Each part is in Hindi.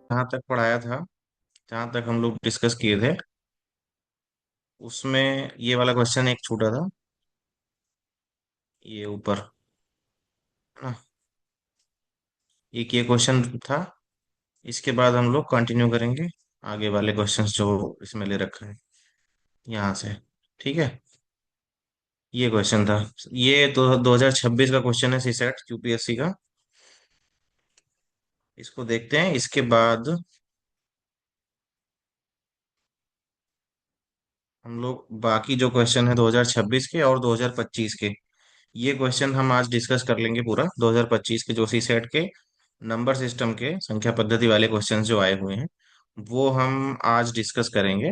जहाँ तक पढ़ाया था, जहाँ तक हम लोग डिस्कस किए थे, उसमें ये वाला क्वेश्चन एक छूटा था। ये ऊपर ना, एक ये क्वेश्चन था। इसके बाद हम लोग कंटिन्यू करेंगे आगे वाले क्वेश्चंस जो इसमें ले रखा है यहाँ से। ठीक है। ये क्वेश्चन था। ये तो 2026 का क्वेश्चन है, सीसेट यूपीएससी का। इसको देखते हैं, इसके बाद हम लोग बाकी जो क्वेश्चन है 2026 के और 2025 के, ये क्वेश्चन हम आज डिस्कस कर लेंगे पूरा। 2025 के जो सी सेट के नंबर सिस्टम के संख्या पद्धति वाले क्वेश्चंस जो आए हुए हैं, वो हम आज डिस्कस करेंगे।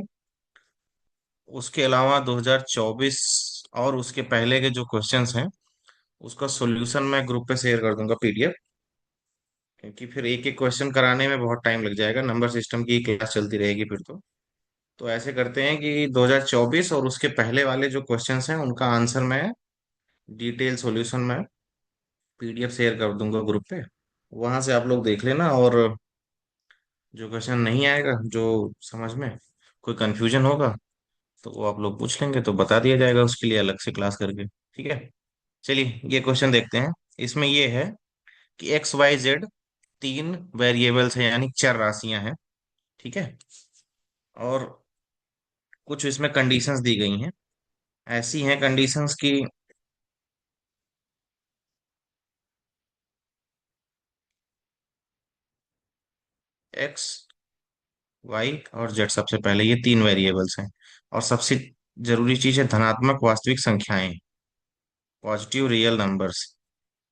उसके अलावा 2024 और उसके पहले के जो क्वेश्चंस हैं, उसका सॉल्यूशन मैं ग्रुप पे शेयर कर दूंगा, पीडीएफ। क्योंकि फिर एक एक क्वेश्चन कराने में बहुत टाइम लग जाएगा, नंबर सिस्टम की क्लास चलती रहेगी फिर तो ऐसे करते हैं कि 2024 और उसके पहले वाले जो क्वेश्चंस हैं उनका आंसर मैं डिटेल सॉल्यूशन में पीडीएफ शेयर कर दूंगा ग्रुप पे। वहां से आप लोग देख लेना, और जो क्वेश्चन नहीं आएगा, जो समझ में कोई कंफ्यूजन होगा, तो वो आप लोग पूछ लेंगे तो बता दिया जाएगा उसके लिए अलग से क्लास करके। ठीक है। चलिए ये क्वेश्चन देखते हैं। इसमें ये है कि एक्स वाई जेड तीन वेरिएबल्स हैं, यानी चार राशियां हैं। ठीक है। और कुछ इसमें कंडीशंस दी गई हैं। ऐसी हैं कंडीशंस कि एक्स वाई और जेड, सबसे पहले ये तीन वेरिएबल्स हैं। और सबसे जरूरी चीज है धनात्मक वास्तविक संख्याएं, पॉजिटिव रियल नंबर्स।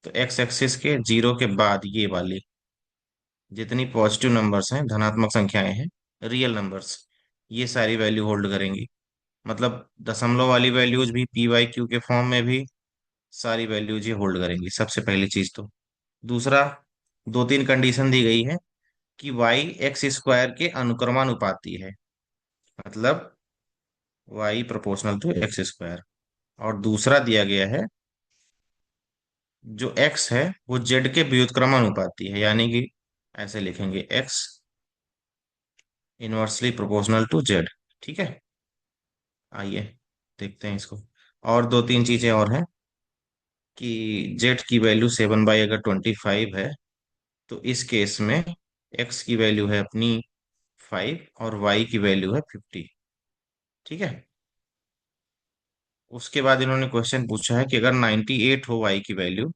तो एक्स एक्सिस के जीरो के बाद ये वाली जितनी पॉजिटिव नंबर्स हैं, धनात्मक संख्याएं हैं, रियल नंबर्स, ये सारी वैल्यू होल्ड करेंगी। मतलब दशमलव वाली वैल्यूज भी पी वाई क्यू के फॉर्म में भी सारी वैल्यूज ये होल्ड करेंगी, सबसे पहली चीज तो। दूसरा, दो तीन कंडीशन दी गई है कि वाई एक्स स्क्वायर के अनुक्रमानुपाती है। मतलब Y proportional to X square. और दूसरा दिया गया है, जो एक्स है वो जेड के व्युत्क्रमानुपाती है, यानी कि ऐसे लिखेंगे X inversely proportional to Z. ठीक है। आइए देखते हैं इसको। और दो तीन चीजें और हैं कि जेड की वैल्यू 7 बाई अगर 25 है, तो इस केस में एक्स की वैल्यू है अपनी 5 और वाई की वैल्यू है 50। ठीक है। उसके बाद इन्होंने क्वेश्चन पूछा है कि अगर 98 हो वाई की वैल्यू,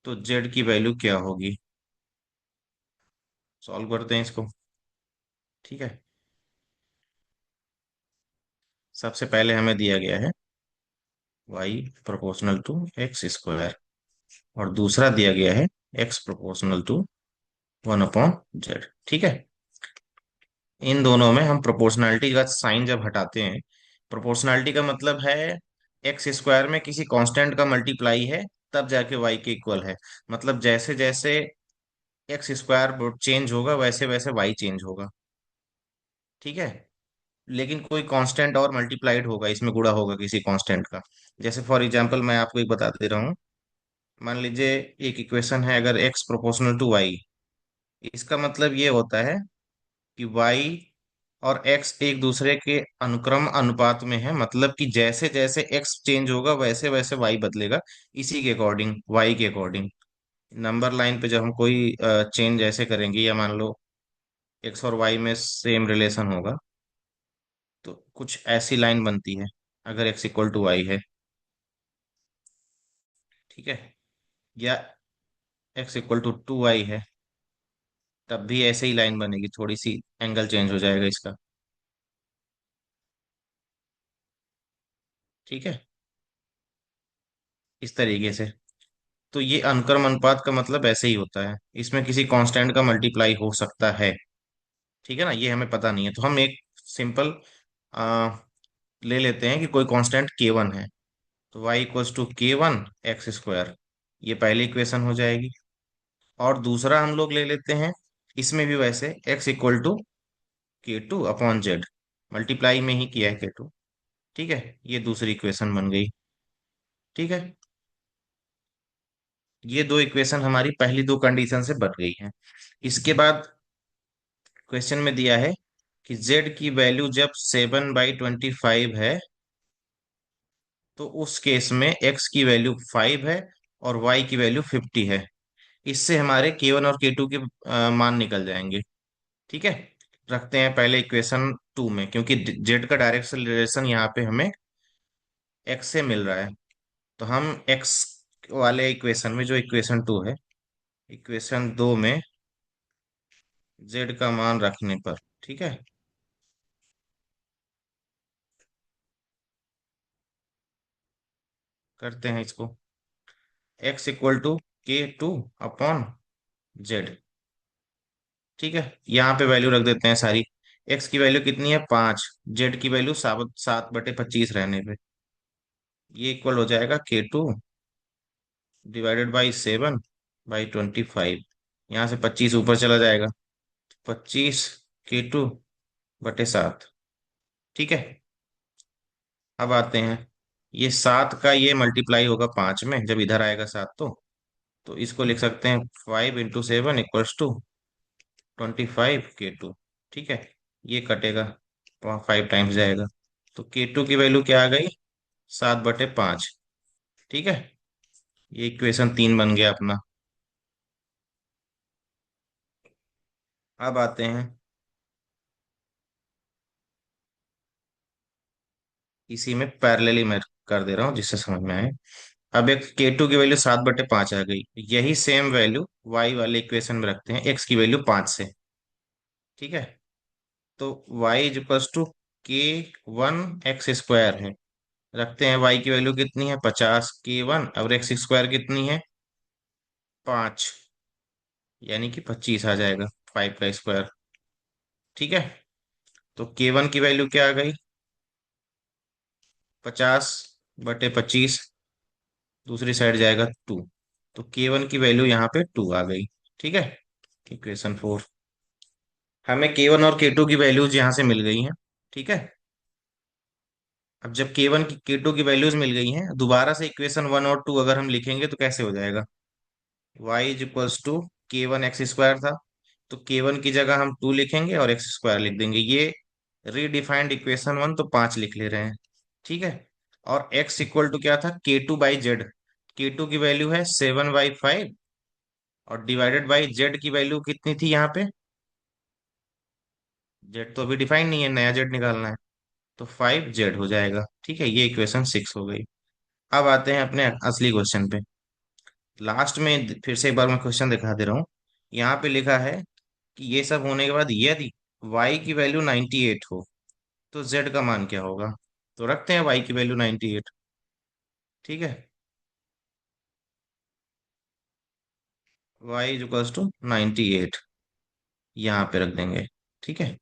तो जेड की वैल्यू क्या होगी। सॉल्व करते हैं इसको। ठीक है। सबसे पहले हमें दिया गया है Y proportional to X square, और दूसरा दिया गया है एक्स प्रोपोर्शनल टू 1/जेड। ठीक है। इन दोनों में हम प्रोपोर्शनैलिटी का साइन जब हटाते हैं, प्रोपोर्शनैलिटी का मतलब है एक्स स्क्वायर में किसी कांस्टेंट का मल्टीप्लाई है, तब जाके वाई के इक्वल है। मतलब जैसे जैसे एक्स स्क्वायर चेंज होगा, वैसे वैसे वाई चेंज होगा। ठीक है। लेकिन कोई कांस्टेंट और मल्टीप्लाइड होगा, इसमें गुणा होगा किसी कांस्टेंट का। जैसे फॉर एग्जांपल मैं आपको एक बता दे रहा हूँ। मान लीजिए एक इक्वेशन है, अगर एक्स प्रोपोर्शनल टू वाई, इसका मतलब ये होता है कि वाई और एक्स एक दूसरे के अनुक्रम अनुपात में है। मतलब कि जैसे जैसे एक्स चेंज होगा, वैसे वैसे वाई बदलेगा, इसी के अकॉर्डिंग, वाई के अकॉर्डिंग। नंबर लाइन पे जब हम कोई चेंज ऐसे करेंगे, या मान लो एक्स और वाई में सेम रिलेशन होगा, तो कुछ ऐसी लाइन बनती है अगर एक्स इक्वल टू वाई है। ठीक है। या एक्स इक्वल टू 2 वाई है, तब भी ऐसे ही लाइन बनेगी, थोड़ी सी एंगल चेंज हो जाएगा इसका। ठीक है। इस तरीके से। तो ये अनुक्रम अनुपात का मतलब ऐसे ही होता है, इसमें किसी कांस्टेंट का मल्टीप्लाई हो सकता है। ठीक है ना, ये हमें पता नहीं है, तो हम एक सिंपल ले लेते हैं कि कोई कांस्टेंट k1 है। तो y equals to k1 X square, ये पहली इक्वेशन हो जाएगी। और दूसरा हम लोग ले लेते हैं, इसमें भी वैसे x इक्वल टू k2/जेड, मल्टीप्लाई में ही किया है k2। ठीक है, ये दूसरी इक्वेशन बन गई। ठीक है। ये दो इक्वेशन हमारी पहली दो कंडीशन से बन गई हैं। इसके बाद क्वेश्चन में दिया है कि z की वैल्यू जब 7/25 है, तो उस केस में x की वैल्यू 5 है और y की वैल्यू 50 है। इससे हमारे k1 और k2 के मान निकल जाएंगे। ठीक है। रखते हैं पहले इक्वेशन टू में, क्योंकि z का डायरेक्ट रिलेशन यहाँ पे हमें x से मिल रहा है। तो हम x वाले इक्वेशन में, जो इक्वेशन टू है, इक्वेशन दो में z का मान रखने पर, ठीक है, करते हैं इसको। x equal to k2/z। ठीक है। यहाँ पे वैल्यू रख देते हैं सारी। x की वैल्यू कितनी है? 5। z की वैल्यू 7/25 रहने पे ये इक्वल हो जाएगा k2/7/25। यहाँ से 25 ऊपर चला जाएगा, 25 k2/7। ठीक है। अब आते हैं, ये 7 का ये मल्टीप्लाई होगा 5 में, जब इधर आएगा 7 तो इसको लिख सकते हैं 5 × 7 = 25 k2। ठीक है। ये कटेगा, 5 टाइम्स जाएगा, तो k2 की वैल्यू क्या आ गई? 7/5। ठीक है। ये इक्वेशन तीन बन गया अपना। अब आते हैं, इसी में पैरेलली मैं कर दे रहा हूँ जिससे समझ में आए। अब एक k2 की वैल्यू 7/5 आ गई। यही सेम वैल्यू y वाले इक्वेशन में रखते हैं, x की वैल्यू 5 से। ठीक है। तो y = k1 x² है। रखते हैं, y की वैल्यू कितनी है? 50 k1, और एक्स स्क्वायर कितनी है? 5, यानी कि 25 आ जाएगा, 5 का स्क्वायर। ठीक है। तो k1 की वैल्यू क्या आ गई? 50/25, दूसरी साइड जाएगा 2, तो k1 की वैल्यू यहाँ पे 2 आ गई। ठीक है। Equation four. हमें k1 और k2 की वैल्यूज यहाँ से मिल गई हैं। ठीक है। अब जब k1 की k2 की वैल्यूज मिल गई हैं, दोबारा से इक्वेशन वन और टू अगर हम लिखेंगे तो कैसे हो जाएगा? y = k1 x² था, तो k1 की जगह हम 2 लिखेंगे और x² लिख देंगे। ये रीडिफाइंड इक्वेशन वन, तो 5 लिख ले रहे हैं। ठीक है। और x इक्वल टू क्या था? k2/z। k2 की वैल्यू है 7/5, और डिवाइडेड बाई z की वैल्यू कितनी थी यहाँ पे? z तो अभी डिफाइन नहीं है, नया z निकालना है, तो 5z हो जाएगा। ठीक है। ये इक्वेशन सिक्स हो गई। अब आते हैं अपने असली क्वेश्चन पे। लास्ट में फिर से एक बार मैं क्वेश्चन दिखा दे रहा हूँ। यहाँ पे लिखा है कि ये सब होने के बाद यदि y की वैल्यू 98 हो, तो z का मान क्या होगा? तो रखते हैं y की वैल्यू 98। ठीक है। y = 98 यहाँ पे रख देंगे। ठीक है।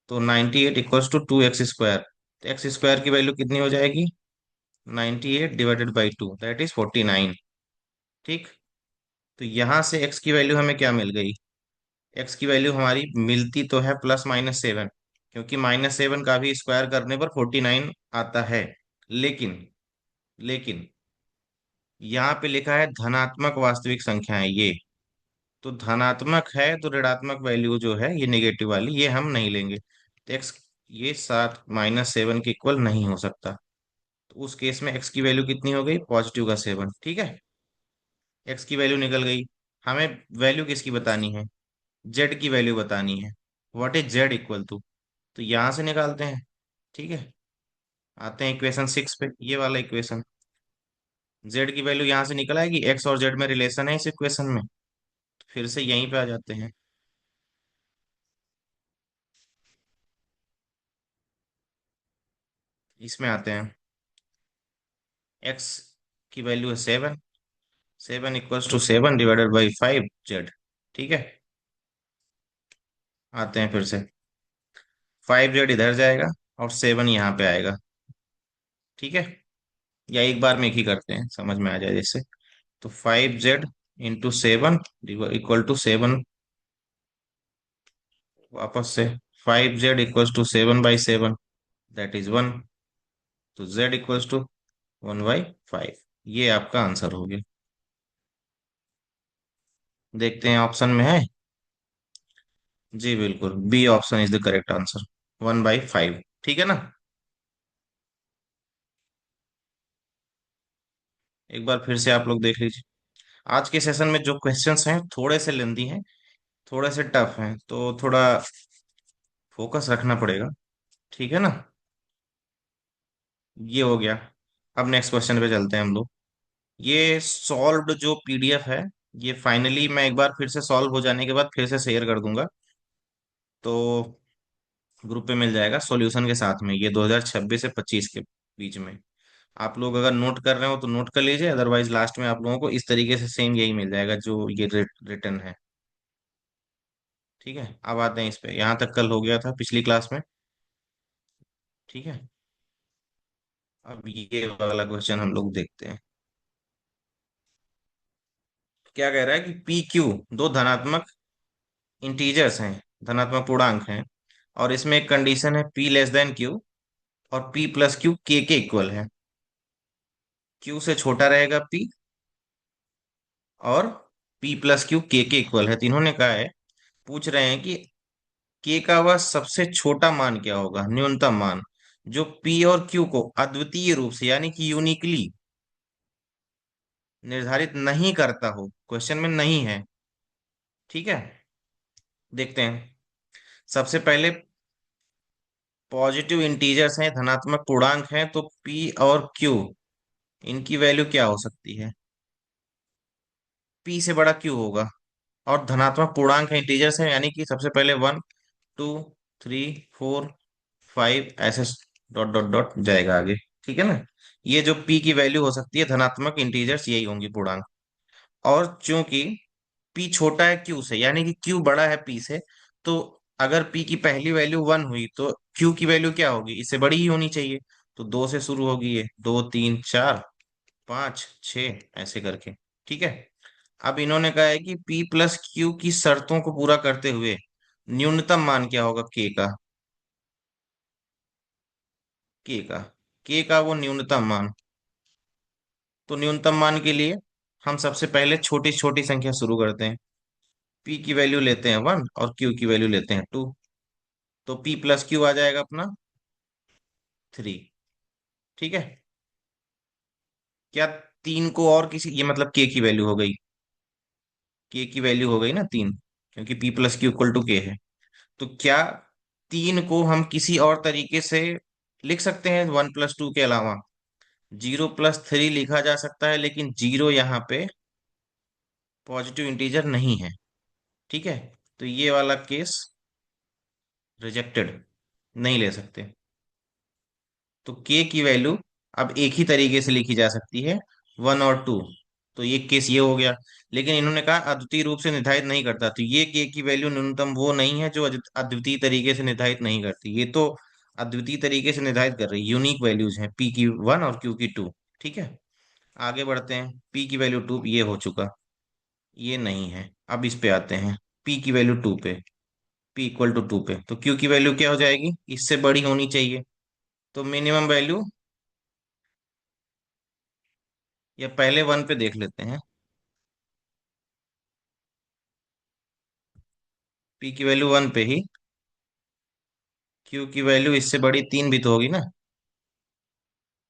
तो 98 = 2x²। तो x² की वैल्यू कितनी हो जाएगी? 98 ÷ 2, दैट इज 49। ठीक। तो यहाँ से x की वैल्यू हमें क्या मिल गई? x की वैल्यू हमारी मिलती तो है +-7, क्योंकि -7 का भी स्क्वायर करने पर 49 आता है। लेकिन लेकिन यहाँ पे लिखा है धनात्मक वास्तविक संख्याएं ये, तो धनात्मक है तो ऋणात्मक वैल्यू जो है ये नेगेटिव वाली, ये हम नहीं लेंगे। तो x, ये 7 - 7 के इक्वल नहीं हो सकता। तो उस केस में x की वैल्यू कितनी हो गई? पॉजिटिव का 7। ठीक है। x की वैल्यू निकल गई। हमें वैल्यू किसकी बतानी है? z की वैल्यू बतानी है। What is z equal to? तो यहां से निकालते हैं। ठीक है। आते हैं इक्वेशन सिक्स पे, ये वाला इक्वेशन। z की वैल्यू यहां से निकल आएगी, x और z में रिलेशन है इस इक्वेशन में, तो फिर से यहीं पे आ जाते हैं। इसमें आते हैं, x की वैल्यू है 7। 7 = 7 डिवाइडेड बाई 5z। ठीक है। आते हैं फिर से, 5z इधर जाएगा और 7 यहाँ पे आएगा। ठीक है। या एक बार में एक ही करते हैं, समझ में आ जाए जैसे। तो 5z × 7 = वापस से 5z = 7/7, दैट इज 1। तो z = 1/5। ये आपका आंसर हो गया। देखते हैं ऑप्शन में है। जी बिल्कुल, B option is the correct answer. 1/5, ठीक है ना। एक बार फिर से आप लोग देख लीजिए। आज के सेशन में जो क्वेश्चंस हैं थोड़े से लेंदी हैं, थोड़े से टफ हैं, तो थोड़ा फोकस रखना पड़ेगा, ठीक है ना। ये हो गया। अब नेक्स्ट क्वेश्चन पे चलते हैं हम लोग। ये सॉल्व्ड जो पीडीएफ है, ये फाइनली मैं एक बार फिर से सॉल्व हो जाने के बाद फिर से शेयर कर दूंगा, तो ग्रुप पे मिल जाएगा सॉल्यूशन के साथ में। ये 2026 से 25 के बीच में। आप लोग अगर नोट कर रहे हो तो नोट कर लीजिए, अदरवाइज लास्ट में आप लोगों को इस तरीके से सेम यही मिल जाएगा जो ये रिटर्न है। ठीक है, अब आते हैं इस पे। यहाँ तक कल हो गया था पिछली क्लास में। ठीक है, अब ये वाला क्वेश्चन हम लोग देखते हैं। क्या कह रहा है कि पी क्यू दो धनात्मक इंटीजर्स हैं, धनात्मक पूर्णांक हैं, और इसमें एक कंडीशन है पी लेस देन क्यू, और पी प्लस क्यू के इक्वल है। क्यू से छोटा रहेगा पी, और पी प्लस क्यू के इक्वल है। तो इन्होंने कहा है, पूछ रहे हैं कि के का वह सबसे छोटा मान क्या होगा, न्यूनतम मान, जो पी और क्यू को अद्वितीय रूप से यानी कि यूनिकली निर्धारित नहीं करता हो। क्वेश्चन में नहीं है, ठीक है। देखते हैं। सबसे पहले पॉजिटिव इंटीजर्स हैं, धनात्मक पूर्णांक हैं, तो पी और क्यू, इनकी वैल्यू क्या हो सकती है। पी से बड़ा क्यू होगा, और धनात्मक पूर्णांक है, इंटीजर्स है, यानी कि सबसे पहले 1 2 3 4 5 ऐसे डॉट डॉट डॉट जाएगा आगे। ठीक है ना। ये जो पी की वैल्यू हो सकती है, धनात्मक इंटीजर्स यही होंगी, पूर्णांक। और चूंकि पी छोटा है क्यू से, यानी कि क्यू बड़ा है पी से, तो अगर पी की पहली वैल्यू 1 हुई तो क्यू की वैल्यू क्या होगी, इससे बड़ी ही होनी चाहिए। तो 2 से शुरू होगी, ये 2 3 4 5 6 ऐसे करके। ठीक है। अब इन्होंने कहा है कि P प्लस क्यू की शर्तों को पूरा करते हुए न्यूनतम मान क्या होगा के का। के का के का वो न्यूनतम मान। तो न्यूनतम मान के लिए हम सबसे पहले छोटी छोटी संख्या शुरू करते हैं। P की वैल्यू लेते हैं 1 और Q की वैल्यू लेते हैं 2। तो P प्लस क्यू आ जाएगा अपना 3। ठीक है। क्या 3 को और किसी, ये मतलब K की वैल्यू हो गई, K की वैल्यू हो गई ना 3, क्योंकि P plus Q equal to K है। तो क्या 3 को हम किसी और तरीके से लिख सकते हैं 1 प्लस 2 के अलावा। 0 प्लस 3 लिखा जा सकता है, लेकिन जीरो यहाँ पे पॉजिटिव इंटीजर नहीं है। ठीक है। तो ये वाला केस रिजेक्टेड, नहीं ले सकते। तो के की वैल्यू अब एक ही तरीके से लिखी जा सकती है, 1 और 2। तो ये केस ये हो गया। लेकिन इन्होंने कहा अद्वितीय रूप से निर्धारित नहीं करता, तो ये के की वैल्यू न्यूनतम वो नहीं है जो अद्वितीय तरीके से निर्धारित नहीं करती। ये तो अद्वितीय तरीके से निर्धारित कर रही है, यूनिक वैल्यूज हैं, पी की 1 और क्यू की 2। ठीक है। आगे बढ़ते हैं। पी की वैल्यू 2, ये हो चुका, ये नहीं है। अब इस पे आते हैं, पी की वैल्यू 2 पे, पी इक्वल टू 2 पे, तो क्यू की वैल्यू क्या हो जाएगी, इससे बड़ी होनी चाहिए। तो मिनिमम वैल्यू, या पहले 1 पे देख लेते हैं। पी की वैल्यू 1 पे ही, क्यू की वैल्यू इससे बड़ी 3 भी तो होगी ना।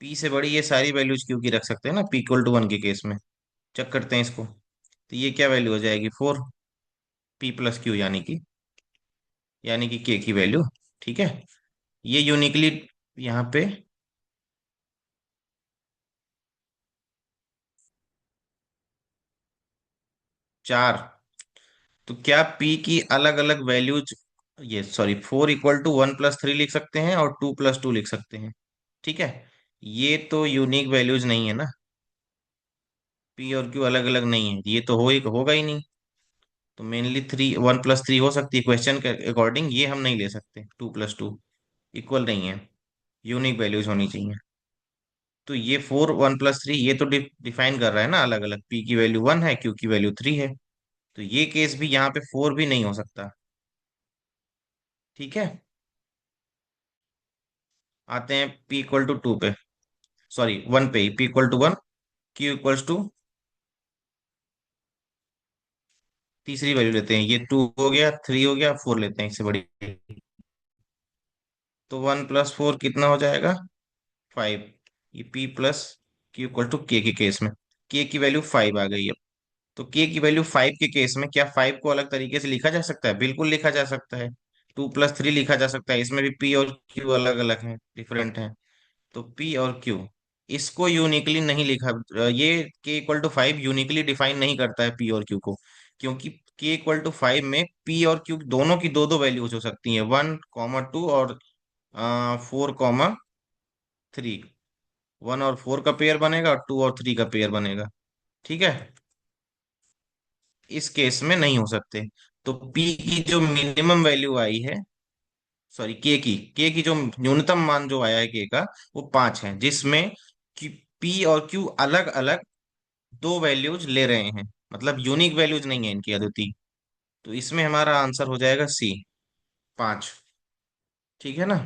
पी से बड़ी ये सारी वैल्यूज क्यू की रख सकते हैं ना, पी इक्वल टू 1 के केस में। चेक करते हैं इसको। तो ये क्या वैल्यू हो जाएगी, 4, पी प्लस क्यू, यानी कि के की वैल्यू। ठीक है। ये यूनिकली यहाँ पे 4। तो क्या पी की अलग अलग वैल्यूज, ये सॉरी 4 = 1 प्लस 3 लिख सकते हैं, और 2 + 2 लिख सकते हैं। ठीक है। ये तो यूनिक वैल्यूज नहीं है ना, पी और क्यू अलग अलग नहीं है, ये तो होगा ही नहीं। तो मेनली 1 + 3 हो सकती है, क्वेश्चन के अकॉर्डिंग ये हम नहीं ले सकते, 2 + 2 इक्वल नहीं है, यूनिक वैल्यूज होनी चाहिए। तो ये 4 1 + 3 ये तो डिफाइन कर रहा है ना अलग अलग, पी की वैल्यू 1 है, क्यू की वैल्यू 3 है। तो ये केस भी यहाँ पे 4 भी नहीं हो सकता। ठीक है। आते हैं P = 2 पे। सॉरी, वन पे ही, P equal to one, Q equals two, तीसरी वैल्यू लेते हैं, ये टू हो गया, थ्री हो गया, फोर लेते हैं, इससे बड़ी। तो वन प्लस फोर कितना हो जाएगा? फाइव। ये P plus Q equal to K case में के की वैल्यू फाइव आ गई है। तो के की वैल्यू फाइव के केस में क्या फाइव को अलग तरीके से लिखा जा सकता है? बिल्कुल लिखा जा सकता है। टू प्लस थ्री लिखा जा सकता है, इसमें भी पी और क्यू अलग अलग हैं, डिफरेंट हैं। तो पी और क्यू, इसको यूनिकली नहीं लिखा। ये K equal to five uniquely define नहीं करता है पी और क्यू को, क्योंकि के इक्वल टू फाइव में पी और क्यू दोनों की दो दो वैल्यूज हो सकती हैं, वन कॉमा टू और फोर कॉमा थ्री। वन और फोर का पेयर बनेगा और टू और थ्री का पेयर बनेगा। ठीक है, इस केस में नहीं हो सकते। तो पी की जो मिनिमम वैल्यू आई है, सॉरी के की जो न्यूनतम मान जो आया है के का, वो पांच है, जिसमें कि पी और क्यू अलग अलग दो वैल्यूज ले रहे हैं, मतलब यूनिक वैल्यूज नहीं है इनकी अद्वितीय। तो इसमें हमारा आंसर हो जाएगा सी, पांच। ठीक है ना?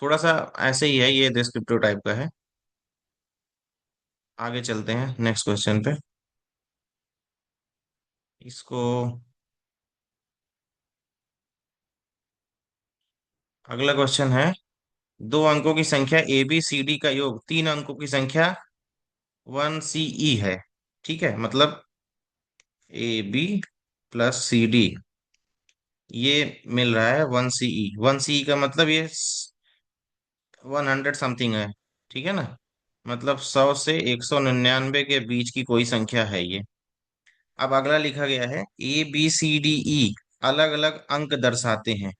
थोड़ा सा ऐसे ही है, ये डिस्क्रिप्टिव टाइप का है। आगे चलते हैं नेक्स्ट क्वेश्चन पे। इसको, अगला क्वेश्चन है, दो अंकों की संख्या ए बी सी डी का योग तीन अंकों की संख्या वन सी ई है। ठीक है, मतलब A B plus C D, ये मिल रहा है वन सी ई। वन सी ई का मतलब ये वन हंड्रेड समथिंग है। ठीक है ना? मतलब सौ से एक सौ निन्यानवे के बीच की कोई संख्या है ये। अब अगला लिखा गया है A B C D E अलग अलग अंक दर्शाते हैं,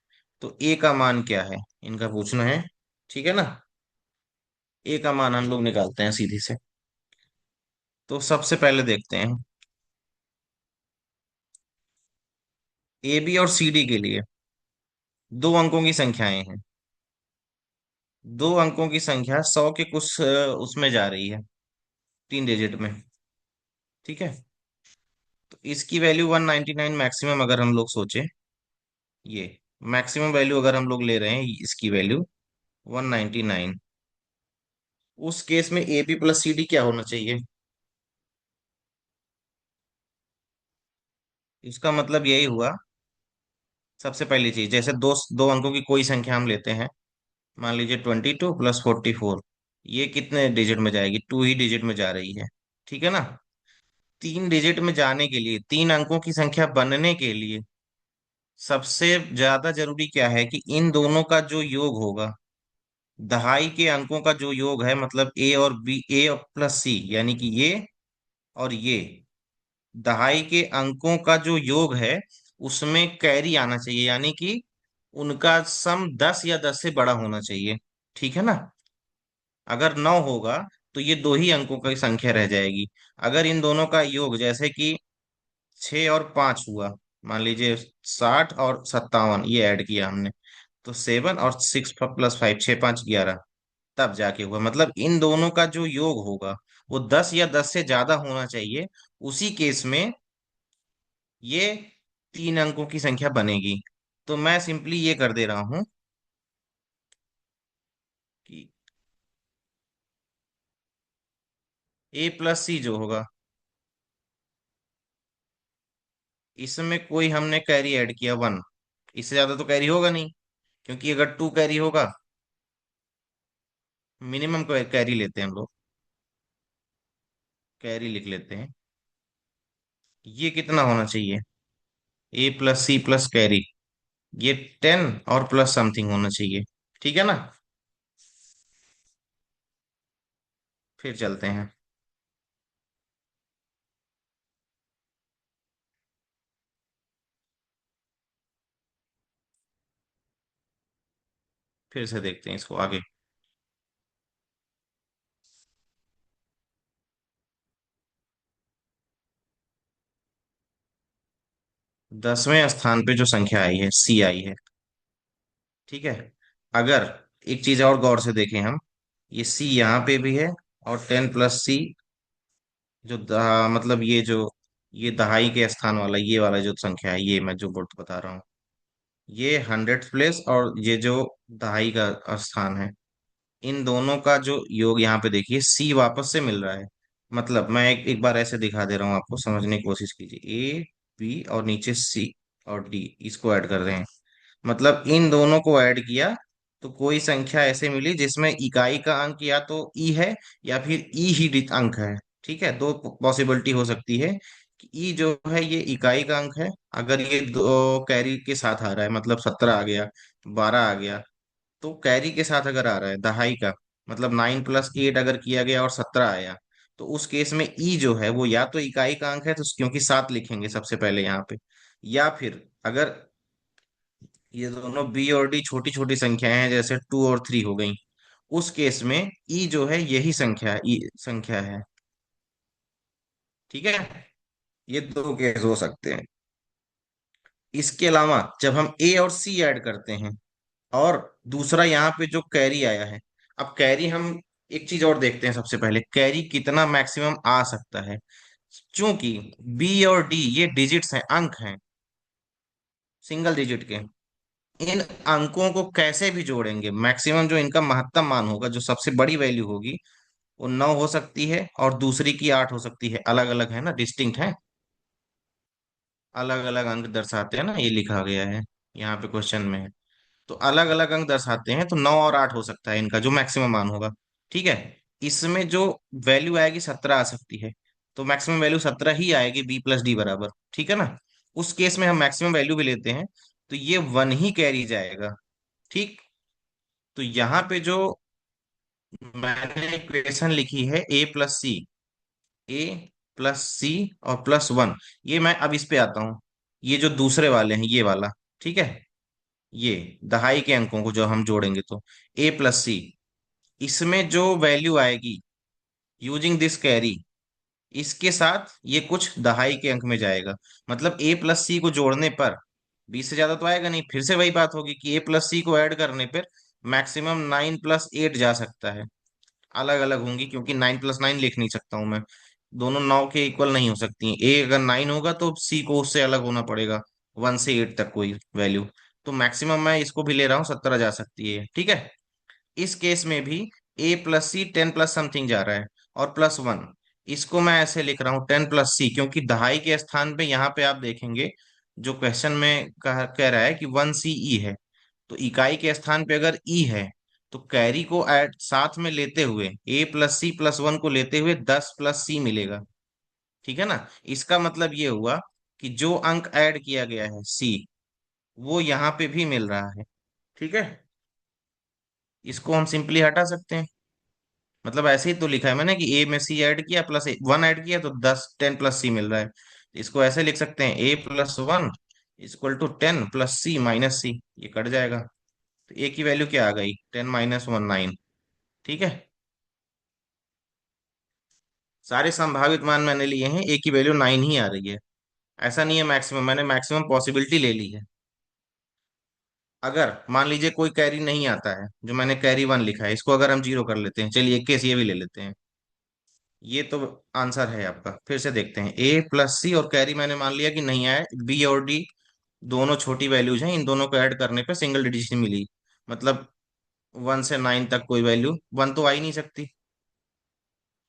तो ए का मान क्या है, इनका पूछना है। ठीक है ना? ए का मान हम लोग निकालते हैं सीधी से। तो सबसे पहले देखते हैं ए बी और सी डी के लिए दो अंकों की संख्याएं हैं। दो अंकों की संख्या सौ के कुछ उसमें जा रही है, तीन डिजिट में। ठीक है, तो इसकी वैल्यू 199 मैक्सिमम अगर हम लोग सोचे, ये मैक्सिमम वैल्यू अगर हम लोग ले रहे हैं, इसकी वैल्यू 199, उस केस में A B plus C D क्या होना चाहिए? इसका मतलब यही हुआ, सबसे पहली चीज, जैसे दो दो अंकों की कोई संख्या हम लेते हैं, मान लीजिए 22 प्लस 44, ये कितने डिजिट में जाएगी? टू ही डिजिट में जा रही है। ठीक है ना? तीन डिजिट में जाने के लिए, तीन अंकों की संख्या बनने के लिए सबसे ज्यादा जरूरी क्या है कि इन दोनों का जो योग होगा, दहाई के अंकों का जो योग है, मतलब ए और बी, ए प्लस सी, यानी कि ये और ये दहाई के अंकों का जो योग है, उसमें कैरी आना चाहिए, यानी कि उनका सम 10 या 10 से बड़ा होना चाहिए। ठीक है ना? अगर 9 होगा तो ये दो ही अंकों की संख्या रह जाएगी। अगर इन दोनों का योग, जैसे कि 6 और 5 हुआ, मान लीजिए 60 और 57, ये ऐड किया हमने, तो सेवन और सिक्स प्लस फाइव, छः पाँच 11, तब जाके हुआ, मतलब इन दोनों का जो योग होगा वो 10 या 10 से ज्यादा होना चाहिए। उसी केस में ये तीन अंकों की संख्या बनेगी। तो मैं सिंपली ये कर दे रहा हूं कि ए प्लस सी जो होगा, इसमें कोई हमने कैरी ऐड किया वन, इससे ज्यादा तो कैरी होगा नहीं, क्योंकि अगर टू कैरी होगा, मिनिमम कैरी लेते हैं हम लोग, कैरी लिख लेते हैं। ये कितना होना चाहिए? ए प्लस सी प्लस कैरी, ये 10 और प्लस समथिंग होना चाहिए। ठीक है ना? फिर चलते हैं, फिर से देखते हैं इसको आगे। 10वें स्थान पे जो संख्या आई है, सी आई है। ठीक है, अगर एक चीज और गौर से देखें हम, ये सी यहाँ पे भी है, और 10 प्लस सी, जो मतलब ये जो, ये दहाई के स्थान वाला, ये वाला जो संख्या है, ये मैं जो बोर्ड बता रहा हूँ, ये हंड्रेड प्लेस, और ये जो दहाई का स्थान है, इन दोनों का जो योग यहाँ पे देखिए, सी वापस से मिल रहा है। मतलब मैं एक बार ऐसे दिखा दे रहा हूँ आपको, समझने की कोशिश कीजिए। ए, बी और नीचे सी और डी, इसको ऐड कर रहे हैं। मतलब इन दोनों को ऐड किया तो कोई संख्या ऐसे मिली जिसमें इकाई का अंक या तो ई है या फिर ई ही अंक है। ठीक है, दो पॉसिबिलिटी हो सकती है कि ई जो है ये इकाई का अंक है, अगर ये दो कैरी के साथ आ रहा है, मतलब 17 आ गया, 12 आ गया, तो कैरी के साथ अगर आ रहा है दहाई का, मतलब 9 + 8 अगर किया गया और 17 आया, तो उस केस में ई जो है वो या तो इकाई का अंक है, तो क्योंकि 7 लिखेंगे सबसे पहले यहाँ पे, या फिर अगर ये दोनों बी और डी छोटी छोटी संख्याएं हैं, जैसे 2 और 3 हो गई, उस केस में ई जो है यही संख्या, ई संख्या है। ठीक है, ये दो केस हो सकते हैं। इसके अलावा जब हम ए और सी ऐड करते हैं, और दूसरा यहाँ पे जो कैरी आया है, अब कैरी हम एक चीज और देखते हैं, सबसे पहले कैरी कितना मैक्सिमम आ सकता है। क्योंकि बी और डी ये डिजिट्स हैं, अंक हैं, सिंगल डिजिट के। इन अंकों को कैसे भी जोड़ेंगे, मैक्सिमम जो इनका महत्तम मान होगा, जो सबसे बड़ी वैल्यू होगी, वो 9 हो सकती है और दूसरी की 8 हो सकती है। अलग अलग है ना, डिस्टिंक्ट है, अलग अलग अंक दर्शाते हैं ना, ये लिखा गया है यहाँ पे क्वेश्चन में है। तो अलग अलग अंक दर्शाते हैं, तो 9 और 8 हो सकता है इनका जो मैक्सिमम मान होगा। ठीक है, इसमें जो वैल्यू आएगी 17 आ सकती है, तो मैक्सिमम वैल्यू 17 ही आएगी, B + D बराबर। ठीक है ना, उस केस में हम मैक्सिमम वैल्यू भी लेते हैं, तो ये 1 ही कैरी जाएगा। ठीक, तो यहाँ पे जो मैंने इक्वेशन लिखी है, A + C, A + C और +1, ये मैं अब इस पे आता हूँ। ये जो दूसरे वाले हैं, ये वाला, ठीक है, ये दहाई के अंकों को जो हम जोड़ेंगे, तो A + C, इसमें जो वैल्यू आएगी यूजिंग दिस कैरी, इसके साथ ये कुछ दहाई के अंक में जाएगा। मतलब A + C को जोड़ने पर 20 से ज्यादा तो आएगा नहीं, फिर से वही बात होगी कि A + C को ऐड करने पर मैक्सिमम 9 + 8 जा सकता है। अलग अलग होंगी, क्योंकि 9 + 9 लिख नहीं सकता हूं मैं, दोनों 9 के इक्वल नहीं हो सकती हैं। ए अगर 9 होगा तो सी को उससे अलग होना पड़ेगा, 1 से 8 तक कोई वैल्यू। तो मैक्सिमम मैं इसको भी ले रहा हूँ, 17 जा सकती है। ठीक है, इस केस में भी A + C 10 प्लस समथिंग जा रहा है, और +1, इसको मैं ऐसे लिख रहा हूँ 10 + C, क्योंकि दहाई के स्थान पे यहाँ पे आप देखेंगे, जो क्वेश्चन में कह रहा है कि 1 CE है, तो इकाई के स्थान पे अगर ई है, तो कैरी को ऐड साथ में लेते हुए, A + C +1 को लेते हुए 10 + C मिलेगा। ठीक है ना, इसका मतलब ये हुआ कि जो अंक ऐड किया गया है सी, वो यहाँ पे भी मिल रहा है। ठीक है, इसको हम सिंपली हटा सकते हैं। मतलब ऐसे ही तो लिखा है मैंने कि ए में सी ऐड किया, +1 ऐड किया, तो 10 + C मिल रहा है। इसको ऐसे लिख सकते हैं, A + 1 = 10 + C - C, ये कट जाएगा। तो ए की वैल्यू क्या आ गई, 10 - 1 9। ठीक है, सारे संभावित मान मैंने लिए हैं, ए की वैल्यू 9 ही आ रही है। ऐसा नहीं है मैक्सिमम, मैंने मैक्सिमम पॉसिबिलिटी ले ली है। अगर मान लीजिए कोई कैरी नहीं आता है, जो मैंने कैरी 1 लिखा है, इसको अगर हम 0 कर लेते हैं, चलिए एक केस ये भी ले लेते हैं। ये तो आंसर है आपका, फिर से देखते हैं। A + C और कैरी मैंने मान लिया कि नहीं आया, बी और डी दोनों छोटी वैल्यूज हैं, इन दोनों को ऐड करने पे सिंगल डिजिट मिली। मतलब 1 से 9 तक कोई वैल्यू, 1 तो आ ही नहीं सकती,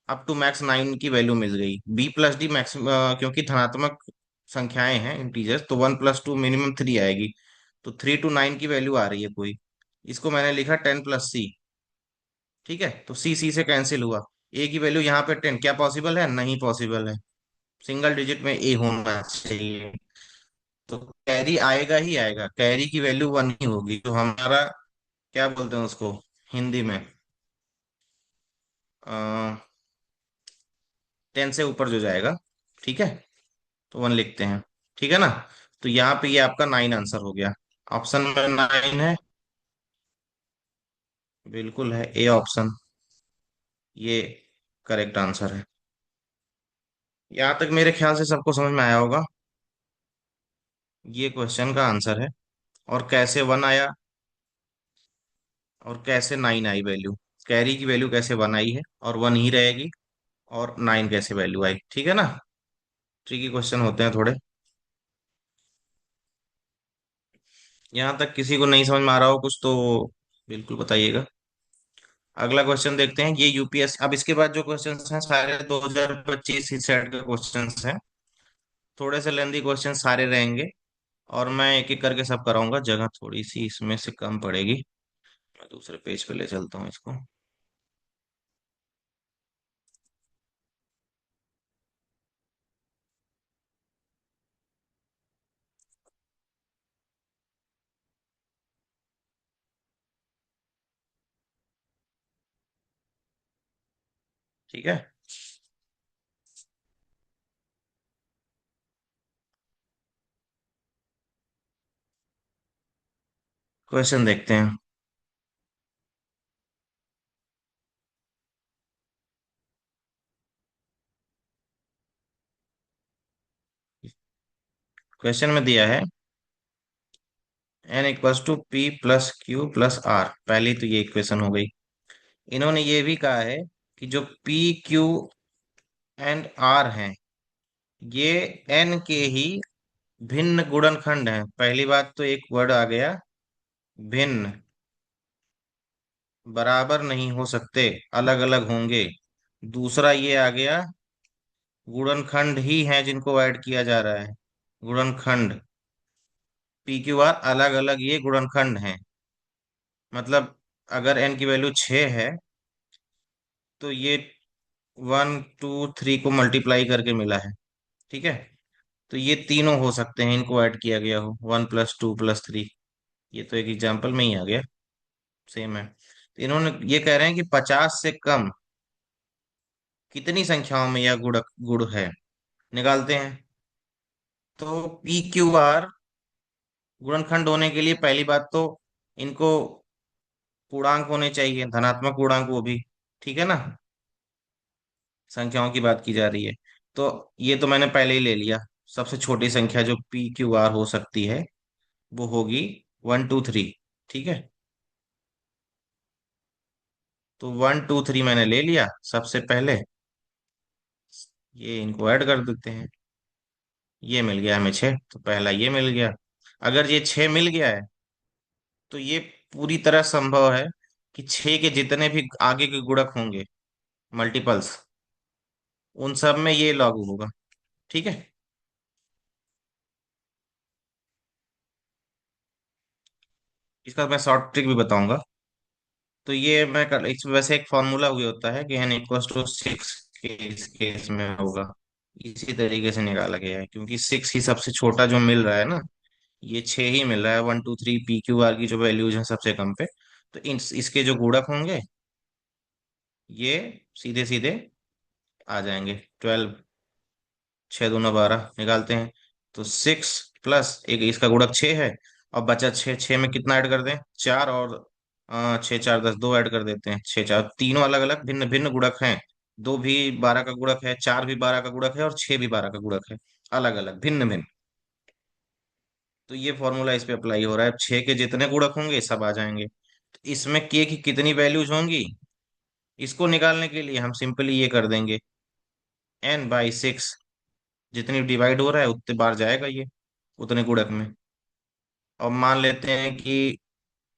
अप टू मैक्स 9 की वैल्यू मिल गई। B + D मैक्स, क्योंकि धनात्मक संख्याएं हैं इंटीजर्स, तो 1 + 2 मिनिमम 3 आएगी, तो 3 to 9 की वैल्यू आ रही है कोई। इसको मैंने लिखा 10 + C। ठीक है, तो C से कैंसिल हुआ। ए की वैल्यू यहाँ पे 10, क्या पॉसिबल है, नहीं पॉसिबल है, सिंगल डिजिट में ए होना चाहिए। तो कैरी आएगा ही आएगा, कैरी की वैल्यू 1 ही होगी, तो हमारा क्या बोलते हैं उसको हिंदी में, 10 से ऊपर जो जाएगा। ठीक है, तो 1 लिखते हैं। ठीक है ना, तो यहाँ पे ये आपका 9 आंसर हो गया। ऑप्शन में 9 है, बिल्कुल है, ए ऑप्शन, ये करेक्ट आंसर है। यहाँ तक मेरे ख्याल से सबको समझ में आया होगा, ये क्वेश्चन का आंसर है। और कैसे 1 आया और कैसे 9 आई वैल्यू, कैरी की वैल्यू कैसे 1 आई है और 1 ही रहेगी, और 9 कैसे वैल्यू आई। ठीक है ना, ट्रिकी क्वेश्चन होते हैं थोड़े। यहाँ तक किसी को नहीं समझ में आ रहा हो कुछ, तो बिल्कुल बताइएगा। अगला क्वेश्चन देखते हैं, ये यूपीएससी। अब इसके बाद जो क्वेश्चंस हैं सारे 2025 ही सेट के क्वेश्चंस हैं। थोड़े से लेंदी क्वेश्चन सारे रहेंगे, और मैं एक एक करके सब कराऊंगा। जगह थोड़ी सी इसमें से कम पड़ेगी। मैं दूसरे पेज पे ले चलता हूँ इसको। ठीक है, क्वेश्चन देखते हैं। क्वेश्चन में दिया है n equals to P plus Q plus R. पहली तो ये इक्वेशन हो गई। इन्होंने ये भी कहा है कि जो पी क्यू एंड आर हैं, ये n के ही भिन्न गुणनखंड हैं। पहली बात तो एक वर्ड आ गया, भिन्न। बराबर नहीं हो सकते, अलग अलग होंगे। दूसरा ये आ गया, गुणनखंड ही हैं जिनको ऐड किया जा रहा है। गुणनखंड, पी क्यू आर अलग अलग ये गुणनखंड हैं। मतलब अगर n की वैल्यू 6 है, तो ये 1 2 3 को मल्टीप्लाई करके मिला है। ठीक है, तो ये तीनों हो सकते हैं, इनको ऐड किया गया हो, 1 + 2 + 3। ये तो एक एग्जाम्पल में ही आ गया, सेम है। तो इन्होंने ये कह रहे हैं कि 50 से कम कितनी संख्याओं में यह गुण गुण है, निकालते हैं। तो पी क्यू आर गुणनखंड होने के लिए पहली बात तो इनको पूर्णांक होने चाहिए, धनात्मक पूर्णांक वो भी। ठीक है ना, संख्याओं की बात की जा रही है। तो ये तो मैंने पहले ही ले लिया। सबसे छोटी संख्या जो पी क्यू आर हो सकती है वो होगी 1 2 3। ठीक है, तो 1 2 3 मैंने ले लिया सबसे पहले। ये इनको ऐड कर देते हैं। ये मिल गया हमें 6, तो पहला ये मिल गया। अगर ये 6 मिल गया है, तो ये पूरी तरह संभव है कि 6 के जितने भी आगे के गुणक होंगे, मल्टीपल्स, उन सब में ये लागू होगा। ठीक है, इसका मैं शॉर्ट ट्रिक भी बताऊंगा। तो ये मैं कर, इस वैसे एक फॉर्मूला हुआ होता है कि n = 6 के इस केस में होगा। इसी तरीके से निकाला गया है, क्योंकि 6 ही सबसे छोटा जो मिल रहा है ना, ये 6 ही मिल रहा है। 1 2 3 पी क्यू आर की जो वैल्यूज हैं सबसे कम पे, तो इसके जो गुणक होंगे ये सीधे सीधे आ जाएंगे। 12, 6 × 2 = 12 निकालते हैं। तो 6 प्लस इसका गुणक 6 है, और बचा 6। 6 में कितना ऐड कर दें, 4, और 6 × 4 = 10, 2 ऐड कर देते हैं। 6 4 तीनों अलग अलग भिन्न भिन्न गुणक हैं। 2 भी 12 का गुणक है, 4 भी 12 का गुणक है, और 6 भी 12 का गुणक है। अलग अलग भिन्न भिन्न। तो ये फॉर्मूला इस पे अप्लाई हो रहा है। 6 के जितने गुणक होंगे सब आ जाएंगे। तो इसमें के की कितनी वैल्यूज होंगी, इसको निकालने के लिए हम सिंपली ये कर देंगे, n/6। जितनी डिवाइड हो रहा है उतने बार जाएगा ये, उतने गुणक में। और मान लेते हैं कि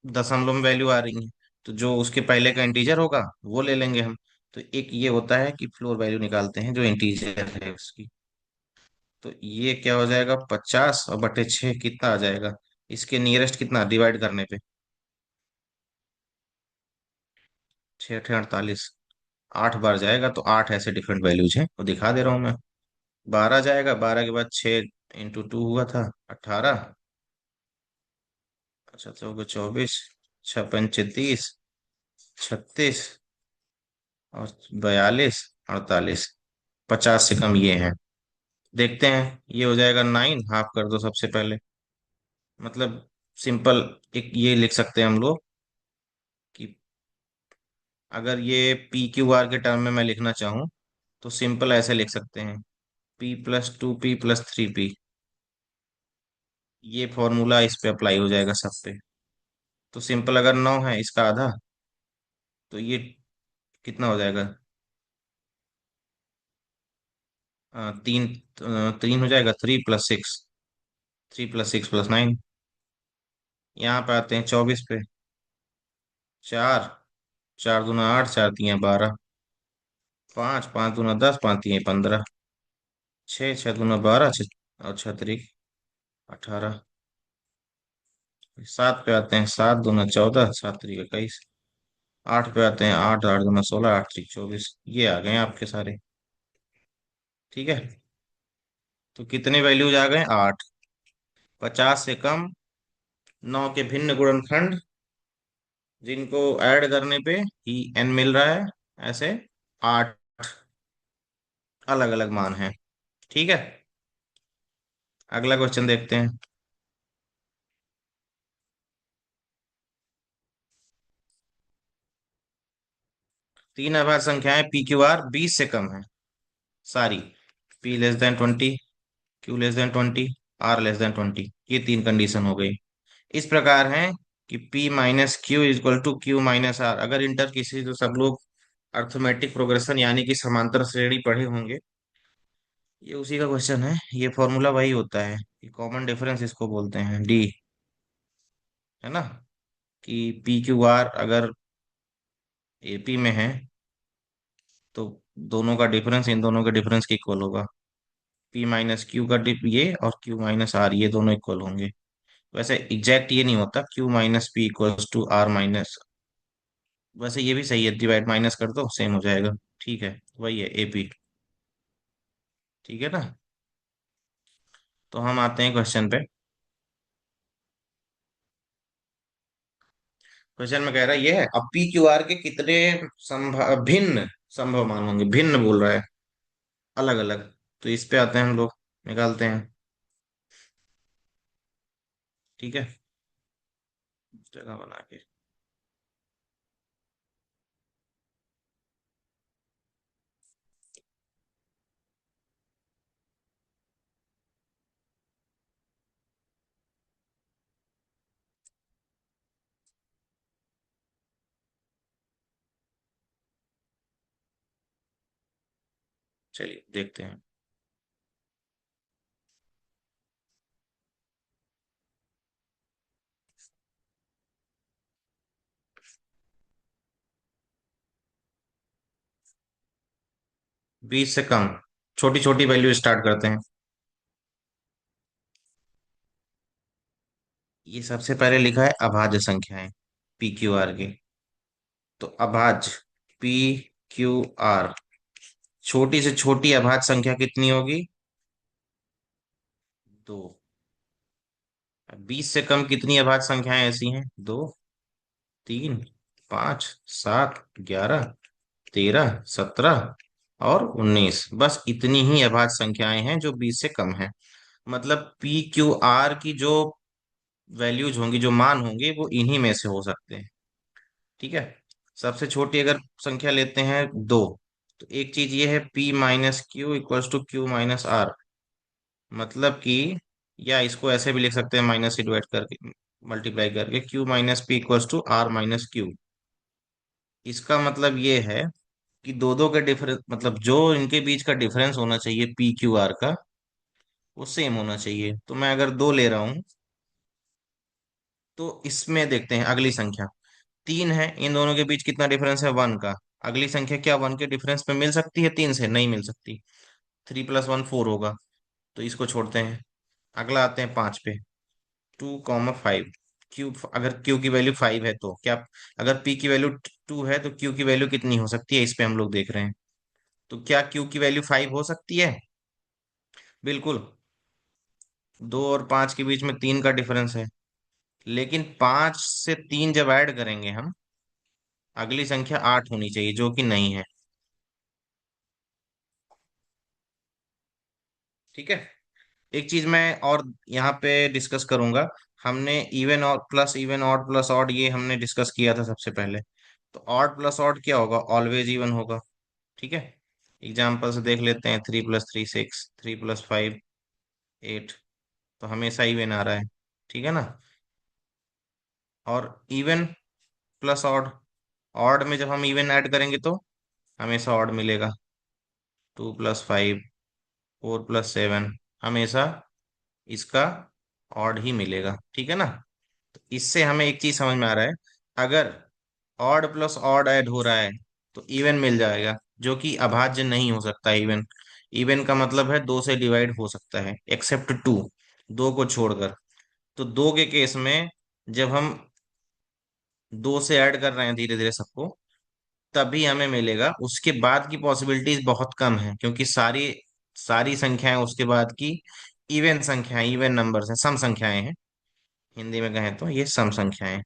दशमलव में वैल्यू आ रही है, तो जो उसके पहले का इंटीजर होगा वो ले लेंगे हम। तो एक ये होता है कि फ्लोर वैल्यू निकालते हैं जो इंटीजर है उसकी। तो ये क्या हो जाएगा, 50/6 कितना आ जाएगा, इसके नियरेस्ट कितना डिवाइड करने पे, 6 × 8 = 48। 8 बार जाएगा, तो 8 ऐसे डिफरेंट वैल्यूज हैं, वो दिखा दे रहा हूँ मैं। 12 जाएगा, 12 के बाद 6 × 2 हुआ था 18। अच्छा, 24, 6 × 5 = 30, 36, और 42, 48। 50 से कम ये हैं। देखते हैं, ये हो जाएगा 9। हाफ कर दो सबसे पहले। मतलब सिंपल एक ये लिख सकते हैं हम लोग कि अगर ये पी क्यू आर के टर्म में मैं लिखना चाहूँ, तो सिंपल ऐसे लिख सकते हैं, p + 2p + 3p। ये फॉर्मूला इस पे अप्लाई हो जाएगा सब पे। तो सिंपल, अगर 9 है इसका आधा, तो ये कितना हो जाएगा, 3। 3 हो जाएगा, 3 + 6। 3 + 6 + 9। यहाँ पे आते हैं 24 पे, 4, चार दूना आठ, चार तिया 12, पाँच, पाँच दूना 10, पाँच तिया 15, छः, छः दूना 12, छः और छः तरीक 18, सात पे आते हैं, सात दूना 14, सात तरीक 21, आठ पे आते हैं, आठ, आठ दूना 16, आठ तरीक 24। ये आ गए आपके सारे। ठीक है। तो कितने वैल्यूज आ गए? आठ। 50 से कम, नौ के भिन्न गुणनखंड जिनको ऐड करने पे ही एन मिल रहा है, ऐसे आठ अलग अलग मान हैं। ठीक है। अगला क्वेश्चन देखते हैं। तीन अभाज्य संख्याएं पी क्यू आर 20 से कम है सारी। P less than 20, Q less than 20, R less than 20, ये तीन कंडीशन हो गई। इस प्रकार है कि P minus Q equal to Q minus R. अगर इंटर किसी, तो सब लोग अर्थमेटिक प्रोग्रेशन यानी कि समांतर श्रेणी पढ़े होंगे। ये उसी का क्वेश्चन है। ये फॉर्मूला वही होता है, ये कॉमन डिफरेंस इसको बोलते हैं, डी। है ना? कि पी क्यू आर अगर एपी में है तो दोनों का डिफरेंस इन दोनों के डिफरेंस के इक्वल होगा। पी माइनस क्यू का डिप ये, और क्यू माइनस आर, ये दोनों इक्वल होंगे। वैसे एग्जैक्ट ये नहीं होता, Q minus P equals to R minus. वैसे ये भी सही है, डिवाइड माइनस कर दो सेम हो जाएगा। ठीक है, वही है एपी। ठीक है ना? तो हम आते हैं क्वेश्चन पे। क्वेश्चन में कह रहा है ये है, अब पी क्यू आर के कितने भिन्न संभव मान होंगे। भिन्न बोल रहा है, अलग अलग। तो इस पे आते हैं हम लोग, निकालते हैं। ठीक है, जगह बना के। चलिए देखते हैं। 20 से कम, छोटी छोटी वैल्यू स्टार्ट करते हैं। ये सबसे पहले लिखा है अभाज्य संख्याएं पी क्यू आर की। तो अभाज्य पी क्यू आर, छोटी से छोटी अभाज्य संख्या कितनी होगी? दो। 20 से कम कितनी अभाज्य संख्याएं ऐसी हैं? दो, तीन, पाँच, सात, 11, 13, 17 और 19। बस इतनी ही अभाज्य संख्याएं हैं जो 20 से कम है। मतलब पी क्यू आर की जो वैल्यूज होंगी, जो मान होंगे, वो इन्हीं में से हो सकते हैं। ठीक है। सबसे छोटी अगर संख्या लेते हैं दो, तो एक चीज ये है P minus Q equals to Q minus R. मतलब कि, या इसको ऐसे भी लिख सकते हैं, माइनस से डिवाइड करके, मल्टीप्लाई करके, Q minus P equals to R minus Q. इसका मतलब ये है कि दो दो के डिफरेंस, मतलब जो इनके बीच का डिफरेंस होना चाहिए पी क्यू आर का, वो सेम होना चाहिए। तो मैं अगर दो ले रहा हूं, तो इसमें देखते हैं अगली संख्या। तीन है, इन दोनों के बीच कितना डिफरेंस है? वन का। अगली संख्या क्या वन के डिफरेंस पे मिल सकती है तीन से? नहीं मिल सकती। थ्री प्लस वन फोर होगा, तो इसको छोड़ते हैं। अगला आते हैं पांच पे, टू कॉमा फाइव। क्यू, अगर क्यू की वैल्यू फाइव है तो क्या, अगर पी की वैल्यू टू है तो क्यू की वैल्यू कितनी हो सकती है? इस पे हम लोग देख रहे हैं। तो क्या क्यू की वैल्यू फाइव हो सकती है? बिल्कुल। दो और पांच के बीच में तीन का डिफरेंस है। लेकिन पांच से तीन जब ऐड करेंगे हम, अगली संख्या आठ होनी चाहिए, जो कि नहीं है। ठीक है। एक चीज मैं और यहाँ पे डिस्कस करूंगा। हमने इवन और plus, even odd plus odd, ये हमने डिस्कस किया था सबसे पहले। तो ऑड प्लस ऑड क्या होगा? ऑलवेज इवन होगा। ठीक है। एग्जाम्पल से देख लेते हैं, three plus three six, three plus five eight. तो हमेशा इवन आ रहा है। ठीक है ना? और इवन प्लस ऑड, ऑड में जब हम इवन ऐड करेंगे तो हमेशा ऑड मिलेगा। Two plus five, four plus seven, हमेशा इसका ऑड ही मिलेगा। ठीक है ना? तो इससे हमें एक चीज समझ में आ रहा है। अगर ऑड प्लस ऑड ऐड हो रहा है तो इवन मिल जाएगा, जो कि अभाज्य नहीं हो सकता इवन। इवन का मतलब है दो से डिवाइड हो सकता है, एक्सेप्ट टू, दो को छोड़कर। तो दो के केस में जब हम दो से ऐड कर रहे हैं धीरे धीरे सबको, तभी हमें मिलेगा। उसके बाद की पॉसिबिलिटीज बहुत कम है, क्योंकि सारी सारी संख्याएं उसके बाद की इवन संख्याएं, इवन नंबर्स हैं, सम संख्याएं हैं। हिंदी में कहें तो ये सम संख्याएं हैं।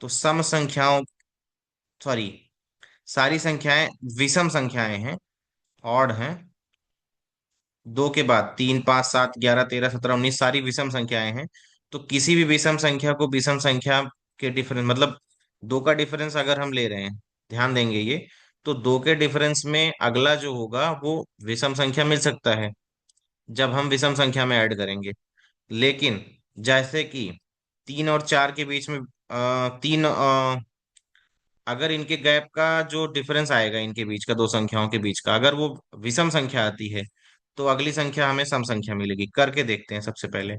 तो सम संख्याओं, सॉरी, सारी संख्याएं विषम संख्याएं हैं, ऑड हैं। दो के बाद 3, 5, 7, 11, 13, 17, 19 सारी विषम संख्याएं हैं। तो किसी भी विषम संख्या को विषम संख्या के डिफरेंस, मतलब दो का डिफरेंस अगर हम ले रहे हैं, ध्यान देंगे ये, तो दो के डिफरेंस में अगला जो होगा वो विषम संख्या मिल सकता है जब हम विषम संख्या में ऐड करेंगे। लेकिन जैसे कि 3 और 4 के बीच में, तीन, अगर इनके गैप का जो डिफरेंस आएगा, इनके बीच का, दो संख्याओं के बीच का, अगर वो विषम संख्या आती है, तो अगली संख्या हमें सम संख्या मिलेगी। करके देखते हैं सबसे पहले।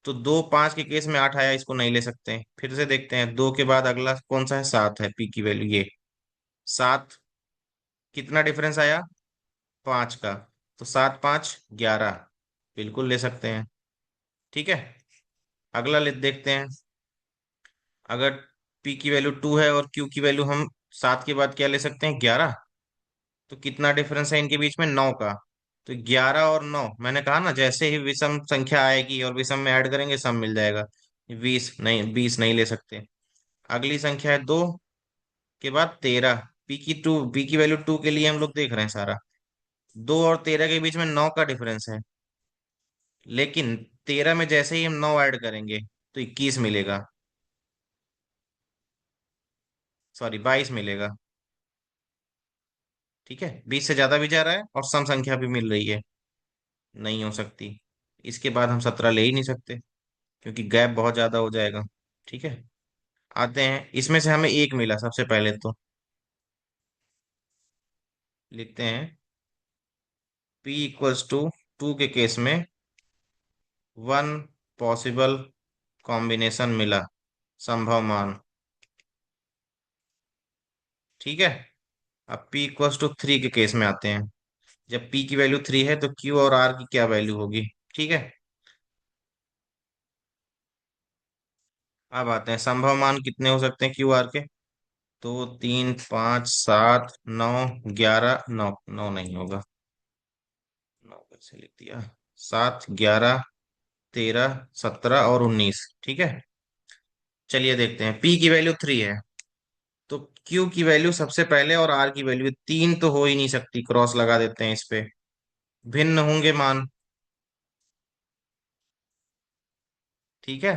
तो 2, 5 के केस में 8 आया, इसको नहीं ले सकते हैं। फिर से देखते हैं, दो के बाद अगला कौन सा है, 7 है, पी की वैल्यू ये 7। कितना डिफरेंस आया, 5 का। तो 7, 5, 11, बिल्कुल ले सकते हैं। ठीक है। अगला ले देखते हैं। अगर पी की वैल्यू 2 है और क्यू की वैल्यू हम 7 के बाद क्या ले सकते हैं, 11। तो कितना डिफरेंस है इनके बीच में, 9 का। तो 11 और 9, मैंने कहा ना, जैसे ही विषम संख्या आएगी और विषम में ऐड करेंगे सम मिल जाएगा। 20 नहीं, 20 नहीं ले सकते। अगली संख्या है 2 के बाद 13। पी की वैल्यू 2 के लिए हम लोग देख रहे हैं सारा। 2 और 13 के बीच में 9 का डिफरेंस है। लेकिन 13 में जैसे ही हम 9 ऐड करेंगे तो 21 मिलेगा, सॉरी 22 मिलेगा। ठीक है, 20 से ज्यादा भी जा रहा है और सम संख्या भी मिल रही है, नहीं हो सकती। इसके बाद हम 17 ले ही नहीं सकते, क्योंकि गैप बहुत ज्यादा हो जाएगा। ठीक है। आते हैं, इसमें से हमें एक मिला सबसे पहले, तो लिखते हैं P = 2 के केस में 1 पॉसिबल कॉम्बिनेशन मिला, संभव मान। ठीक है। अब P = 3 के केस में आते हैं। जब P की वैल्यू 3 है तो Q और R की क्या वैल्यू होगी। ठीक है। अब आते हैं, संभव मान कितने हो सकते हैं Q R के। तो 3, 5, 7, 9, 11, 9, 9 नहीं होगा, 9 कैसे लिख दिया, 7, 11, 13, 17 और 19। ठीक है। चलिए देखते हैं, P की वैल्यू 3 है तो Q की वैल्यू सबसे पहले, और R की वैल्यू 3 तो हो ही नहीं सकती, क्रॉस लगा देते हैं इस पे। भिन्न होंगे मान। ठीक है।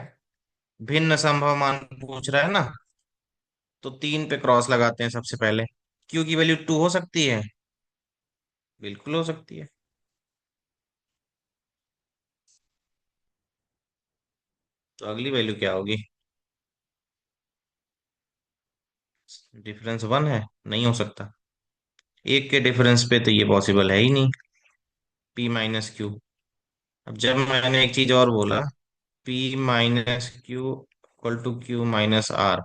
भिन्न संभव मान पूछ रहा है ना, तो 3 पे क्रॉस लगाते हैं सबसे पहले। Q की वैल्यू 2 हो सकती है, बिल्कुल हो सकती है। तो अगली वैल्यू क्या होगी, डिफरेंस 1 है, नहीं हो सकता। एक के डिफरेंस पे तो ये पॉसिबल है ही नहीं। P - Q। अब जब मैंने एक चीज और बोला, P - Q = Q - R,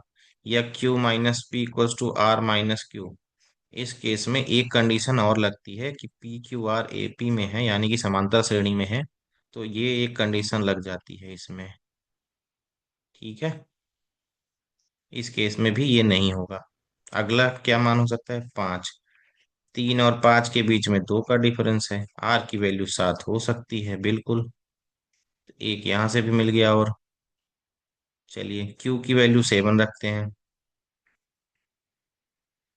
या Q - P = R - Q, इस केस में एक कंडीशन और लगती है कि PQR AP में है, यानी कि समांतर श्रेणी में है। तो ये एक कंडीशन लग जाती है इसमें। ठीक है। इस केस में भी ये नहीं होगा। अगला क्या मान हो सकता है, 5। 3 और 5 के बीच में 2 का डिफरेंस है, R की वैल्यू 7 हो सकती है, बिल्कुल। एक यहां से भी मिल गया। और चलिए Q की वैल्यू 7 रखते हैं।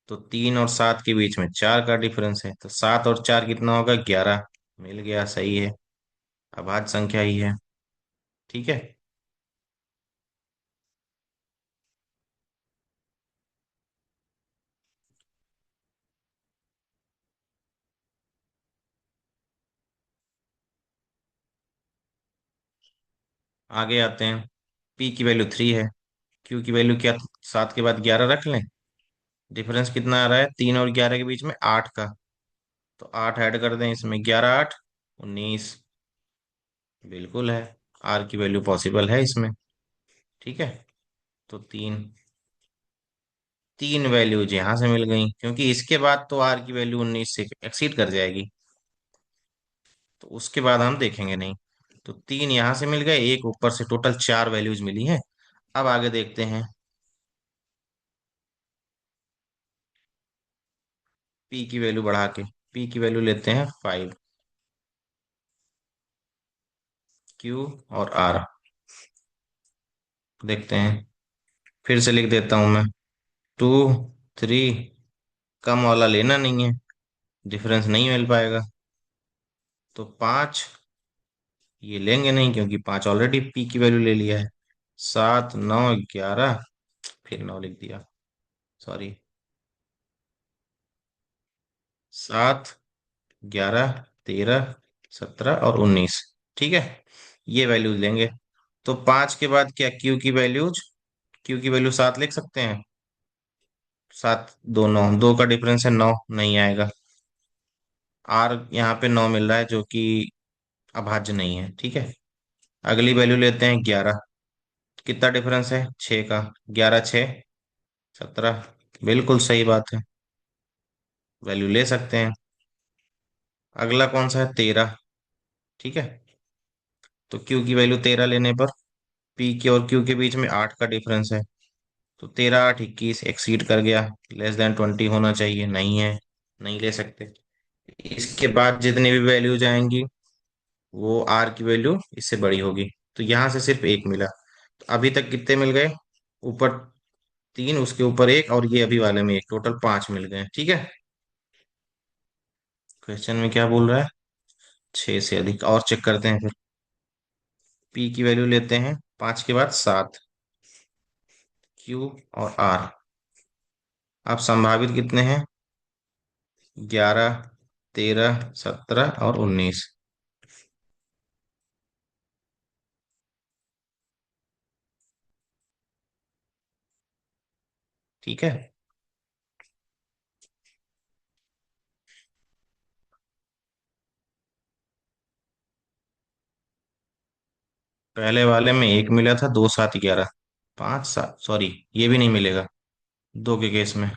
तो 3 और 7 के बीच में 4 का डिफरेंस है, तो 7 और 4 कितना होगा, 11। मिल गया, सही है, अभाज्य संख्या ही है। ठीक है। आगे आते हैं। P की वैल्यू 3 है, Q की वैल्यू क्या, 7 के बाद 11 रख लें। डिफरेंस कितना आ रहा है, 3 और 11 के बीच में 8 का। तो 8 ऐड कर दें इसमें, 11, 8, 19, बिल्कुल है। R की वैल्यू पॉसिबल है इसमें। ठीक है। तो 3, तीन वैल्यूज यहां से मिल गई, क्योंकि इसके बाद तो आर की वैल्यू 19 से एक्सीड कर जाएगी, तो उसके बाद हम देखेंगे नहीं। तो तीन यहां से मिल गए, एक ऊपर से, टोटल चार वैल्यूज मिली हैं। अब आगे देखते हैं। पी की वैल्यू बढ़ा के, पी की वैल्यू लेते हैं 5, क्यू और आर। देखते हैं, फिर से लिख देता हूं मैं। 2, 3, कम वाला लेना नहीं है, डिफरेंस नहीं मिल पाएगा। तो 5 ये लेंगे नहीं, क्योंकि 5 ऑलरेडी पी की वैल्यू ले लिया है। 7, 9, 11, फिर 9 लिख दिया, सॉरी। 7, 11, 13, 17 और 19, ठीक है, ये वैल्यूज लेंगे। तो 5 के बाद क्या, क्यू की वैल्यूज, क्यू की वैल्यू 7 लिख सकते हैं। 7, 2, 9, 2 का डिफरेंस है 9, नहीं आएगा। आर यहाँ पे 9 मिल रहा है, जो कि अभाज्य नहीं है, ठीक है। अगली वैल्यू लेते हैं 11। कितना डिफरेंस है, 6 का। 11, 6, 17, बिल्कुल सही बात है, वैल्यू ले सकते हैं। अगला कौन सा है, 13, ठीक है। तो क्यू की वैल्यू 13 लेने पर, पी के और क्यू के बीच में 8 का डिफरेंस है। तो 13, 8, 21 एक्सीड कर गया, लेस देन 20 होना चाहिए, नहीं है, नहीं ले सकते। इसके बाद जितनी भी वैल्यूज आएंगी, वो आर की वैल्यू इससे बड़ी होगी। तो यहां से सिर्फ एक मिला। तो अभी तक कितने मिल गए, ऊपर तीन, उसके ऊपर एक, और ये अभी वाले में एक, टोटल 5 मिल गए, ठीक है। क्वेश्चन में क्या बोल रहा है, 6 से अधिक, और चेक करते हैं फिर। पी की वैल्यू लेते हैं 5 के बाद 7, क्यू और आर। अब संभावित कितने हैं, 11, 13, 17 और 19, ठीक है। पहले वाले में एक मिला था, 2, 7, 11, 5, 7, सॉरी, ये भी नहीं मिलेगा। दो के केस में,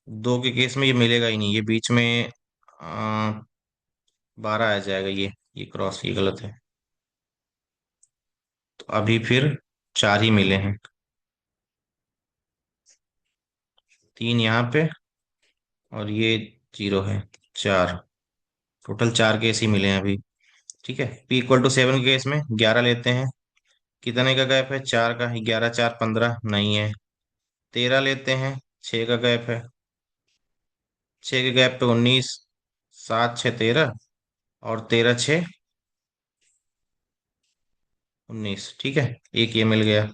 दो के केस में ये मिलेगा ही नहीं, ये बीच में 12 आ जाएगा, ये क्रॉस, ये गलत है। तो अभी फिर चार ही मिले हैं, तीन यहाँ पे, और ये जीरो है, चार। टोटल चार केस ही मिले हैं अभी, ठीक है। पी इक्वल टू 7 के केस में 11 लेते हैं। कितने का गैप है, 4 का। 11, 4, 15, नहीं है। 13 लेते हैं, 6 का गैप है। 6 के गैप पे 19, 7, 6, 13, और 13, 6, 19, ठीक है। एक ये मिल गया,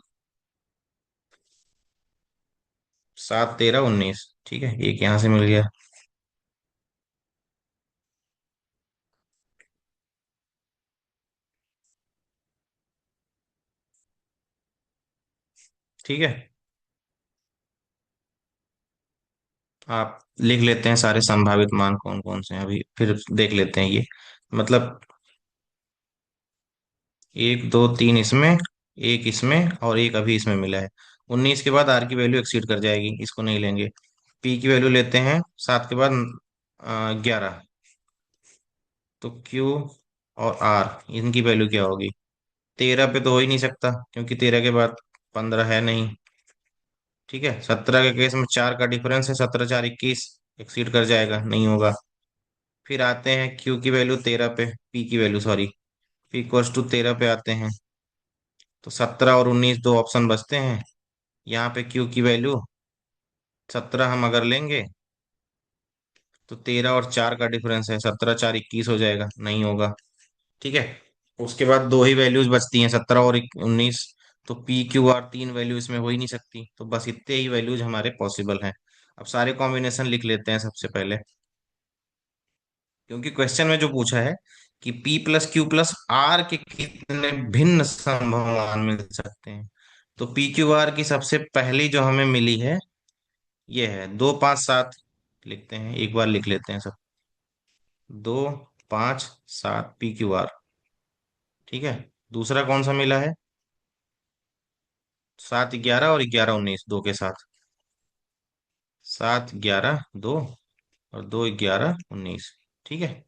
7, 13, 19, ठीक है, एक यहाँ से मिल गया, ठीक है। आप लिख लेते हैं सारे संभावित मान कौन कौन से हैं, अभी फिर देख लेते हैं ये। मतलब 1, 2, 3 इसमें, एक इसमें, और एक अभी इसमें मिला है। 19 के बाद आर की वैल्यू एक्सीड कर जाएगी, इसको नहीं लेंगे। पी की वैल्यू लेते हैं 7 के बाद 11। तो क्यू और आर, इनकी वैल्यू क्या होगी। 13 पे तो हो ही नहीं सकता, क्योंकि 13 के बाद 15 है नहीं, ठीक है। 17 के केस में 4 का डिफरेंस है, 17, 4, 21, एक्सीड कर जाएगा, नहीं होगा। फिर आते हैं क्यू की वैल्यू 13 पे, पी की वैल्यू, सॉरी, पी इक्वल्स टू 13 पे आते हैं। तो 17 और 19, दो ऑप्शन बचते हैं। यहाँ पे क्यू की वैल्यू 17 हम अगर लेंगे, तो 13 और 4 का डिफरेंस है, 17, 4, 21 हो जाएगा, नहीं होगा, ठीक है। उसके बाद दो ही वैल्यूज बचती हैं, 17 और 19। तो पी क्यू आर तीन वैल्यू इसमें हो ही नहीं सकती, तो बस इतने ही वैल्यूज हमारे पॉसिबल हैं। अब सारे कॉम्बिनेशन लिख लेते हैं सबसे पहले, क्योंकि क्वेश्चन में जो पूछा है कि P plus Q plus R के कितने भिन्न संभव मान मिल सकते हैं। तो पी क्यू आर की सबसे पहली जो हमें मिली है, ये है 2, 5, 7। लिखते हैं, एक बार लिख लेते हैं सब। 2, 5, 7 पी क्यू आर, ठीक है। दूसरा कौन सा मिला है, 7 11 और 11 19 दो के साथ। 7 11 2 और 2 11 19। ठीक है।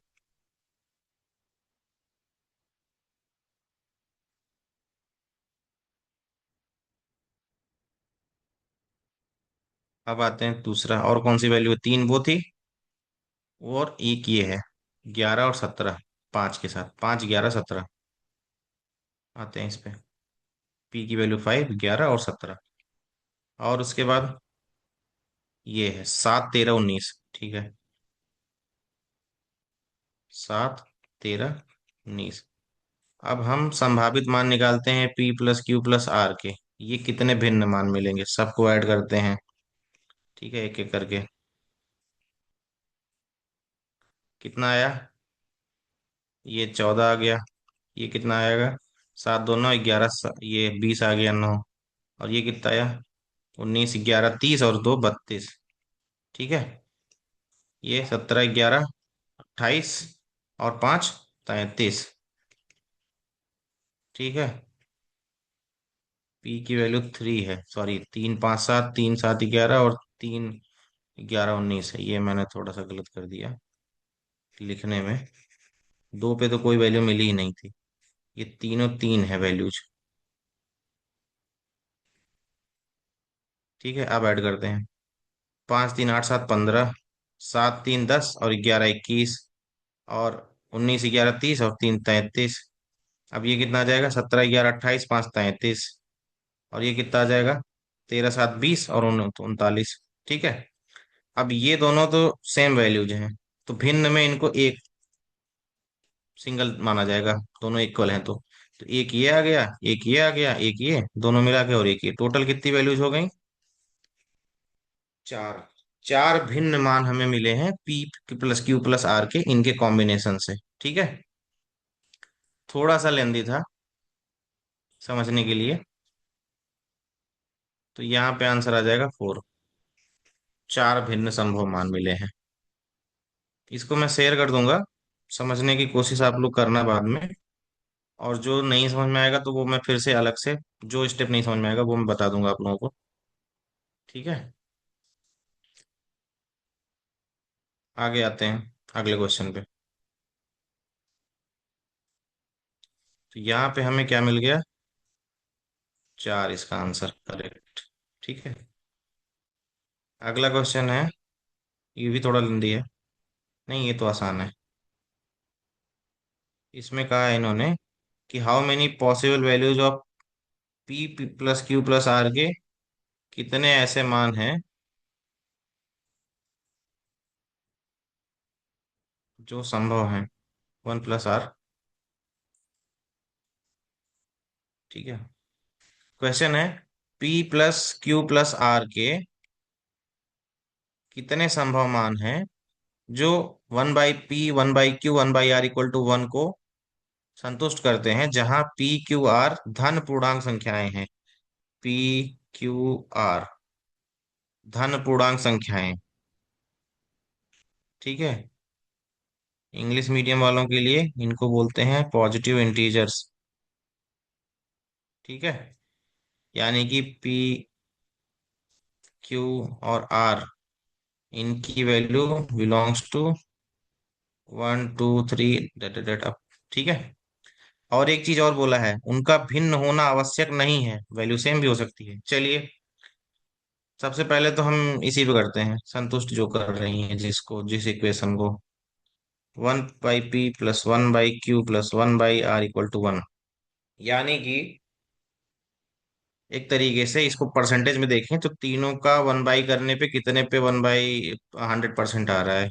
अब आते हैं दूसरा, और कौन सी वैल्यू है? तीन वो थी और एक ये है, 11 और 17, पाँच के साथ, 5 11 17। आते हैं इस पे। पी की वैल्यू 5 11 और 17। और उसके बाद ये है 7 13 19। ठीक है। 7 13 19। अब हम संभावित मान निकालते हैं P plus Q plus R के। ये कितने भिन्न मान मिलेंगे, सबको ऐड करते हैं। ठीक है, एक एक करके। कितना आया? ये 14 आ गया। ये कितना आएगा? 7 2 9 11, ये 20 आ गया, 9। और ये कितना आया? 19 11 30 और 2 32। ठीक है। ये 17 11 28 और 5 33। ठीक है। पी की वैल्यू 3 है, सॉरी, 3 5 7, 3 7 11 और 3 11 19 है। ये मैंने थोड़ा सा गलत कर दिया लिखने में। दो पे तो कोई वैल्यू मिली ही नहीं थी। ये तीनों तीन है वैल्यूज। ठीक है, अब ऐड करते हैं। 5 3 8 7 15, 7 3 10 और 11 21 और 19 11 30 और 3 33। अब ये कितना आ जाएगा? 17 11 28, 5 33। और ये कितना आ जाएगा? 13 7 20 और 39। ठीक है। अब ये दोनों तो सेम वैल्यूज हैं, तो भिन्न में इनको एक सिंगल माना जाएगा। दोनों इक्वल हैं तो एक ये आ गया, एक ये आ गया, एक ये, दोनों मिला के, और एक ये, टोटल कितनी वैल्यूज हो गई? चार। चार भिन्न मान हमें मिले हैं P plus Q plus R के, इनके कॉम्बिनेशन से। ठीक है। थोड़ा सा लेंदी था समझने के लिए। तो यहाँ पे आंसर आ जाएगा 4। चार भिन्न संभव मान मिले हैं। इसको मैं शेयर कर दूंगा, समझने की कोशिश आप लोग करना बाद में। और जो नहीं समझ में आएगा तो वो मैं फिर से अलग से, जो स्टेप नहीं समझ में आएगा वो मैं बता दूंगा आप लोगों को। ठीक है। आगे आते हैं अगले क्वेश्चन पे। तो यहाँ पे हमें क्या मिल गया? 4 इसका आंसर करेक्ट। ठीक है। अगला क्वेश्चन है, ये भी थोड़ा लंबी है। नहीं, ये तो आसान है। इसमें कहा है इन्होंने कि how many possible values of P plus Q plus R के, कितने ऐसे मान हैं जो संभव हैं 1 प्लस आर। ठीक है। क्वेश्चन है, P plus Q plus R के कितने संभव मान हैं जो 1/p 1/q 1/r = 1 को संतुष्ट करते हैं, जहां पी क्यू आर धन पूर्णांक संख्याएं हैं। पी क्यू आर धन पूर्णांक संख्याएं। ठीक है। इंग्लिश मीडियम वालों के लिए इनको बोलते हैं पॉजिटिव इंटीजर्स। ठीक है। यानी कि पी क्यू और आर, इनकी value belongs to 1 2 3 dot dot up. ठीक है। और एक चीज और बोला है, उनका भिन्न होना आवश्यक नहीं है, वैल्यू सेम भी हो सकती है। चलिए, सबसे पहले तो हम इसी पे करते हैं, संतुष्ट जो कर रही हैं जिसको, जिस इक्वेशन को, 1/p + 1/q + 1/r = 1। यानी कि एक तरीके से इसको परसेंटेज में देखें तो तीनों का 1/, करने पे कितने पे 1/100% आ रहा है।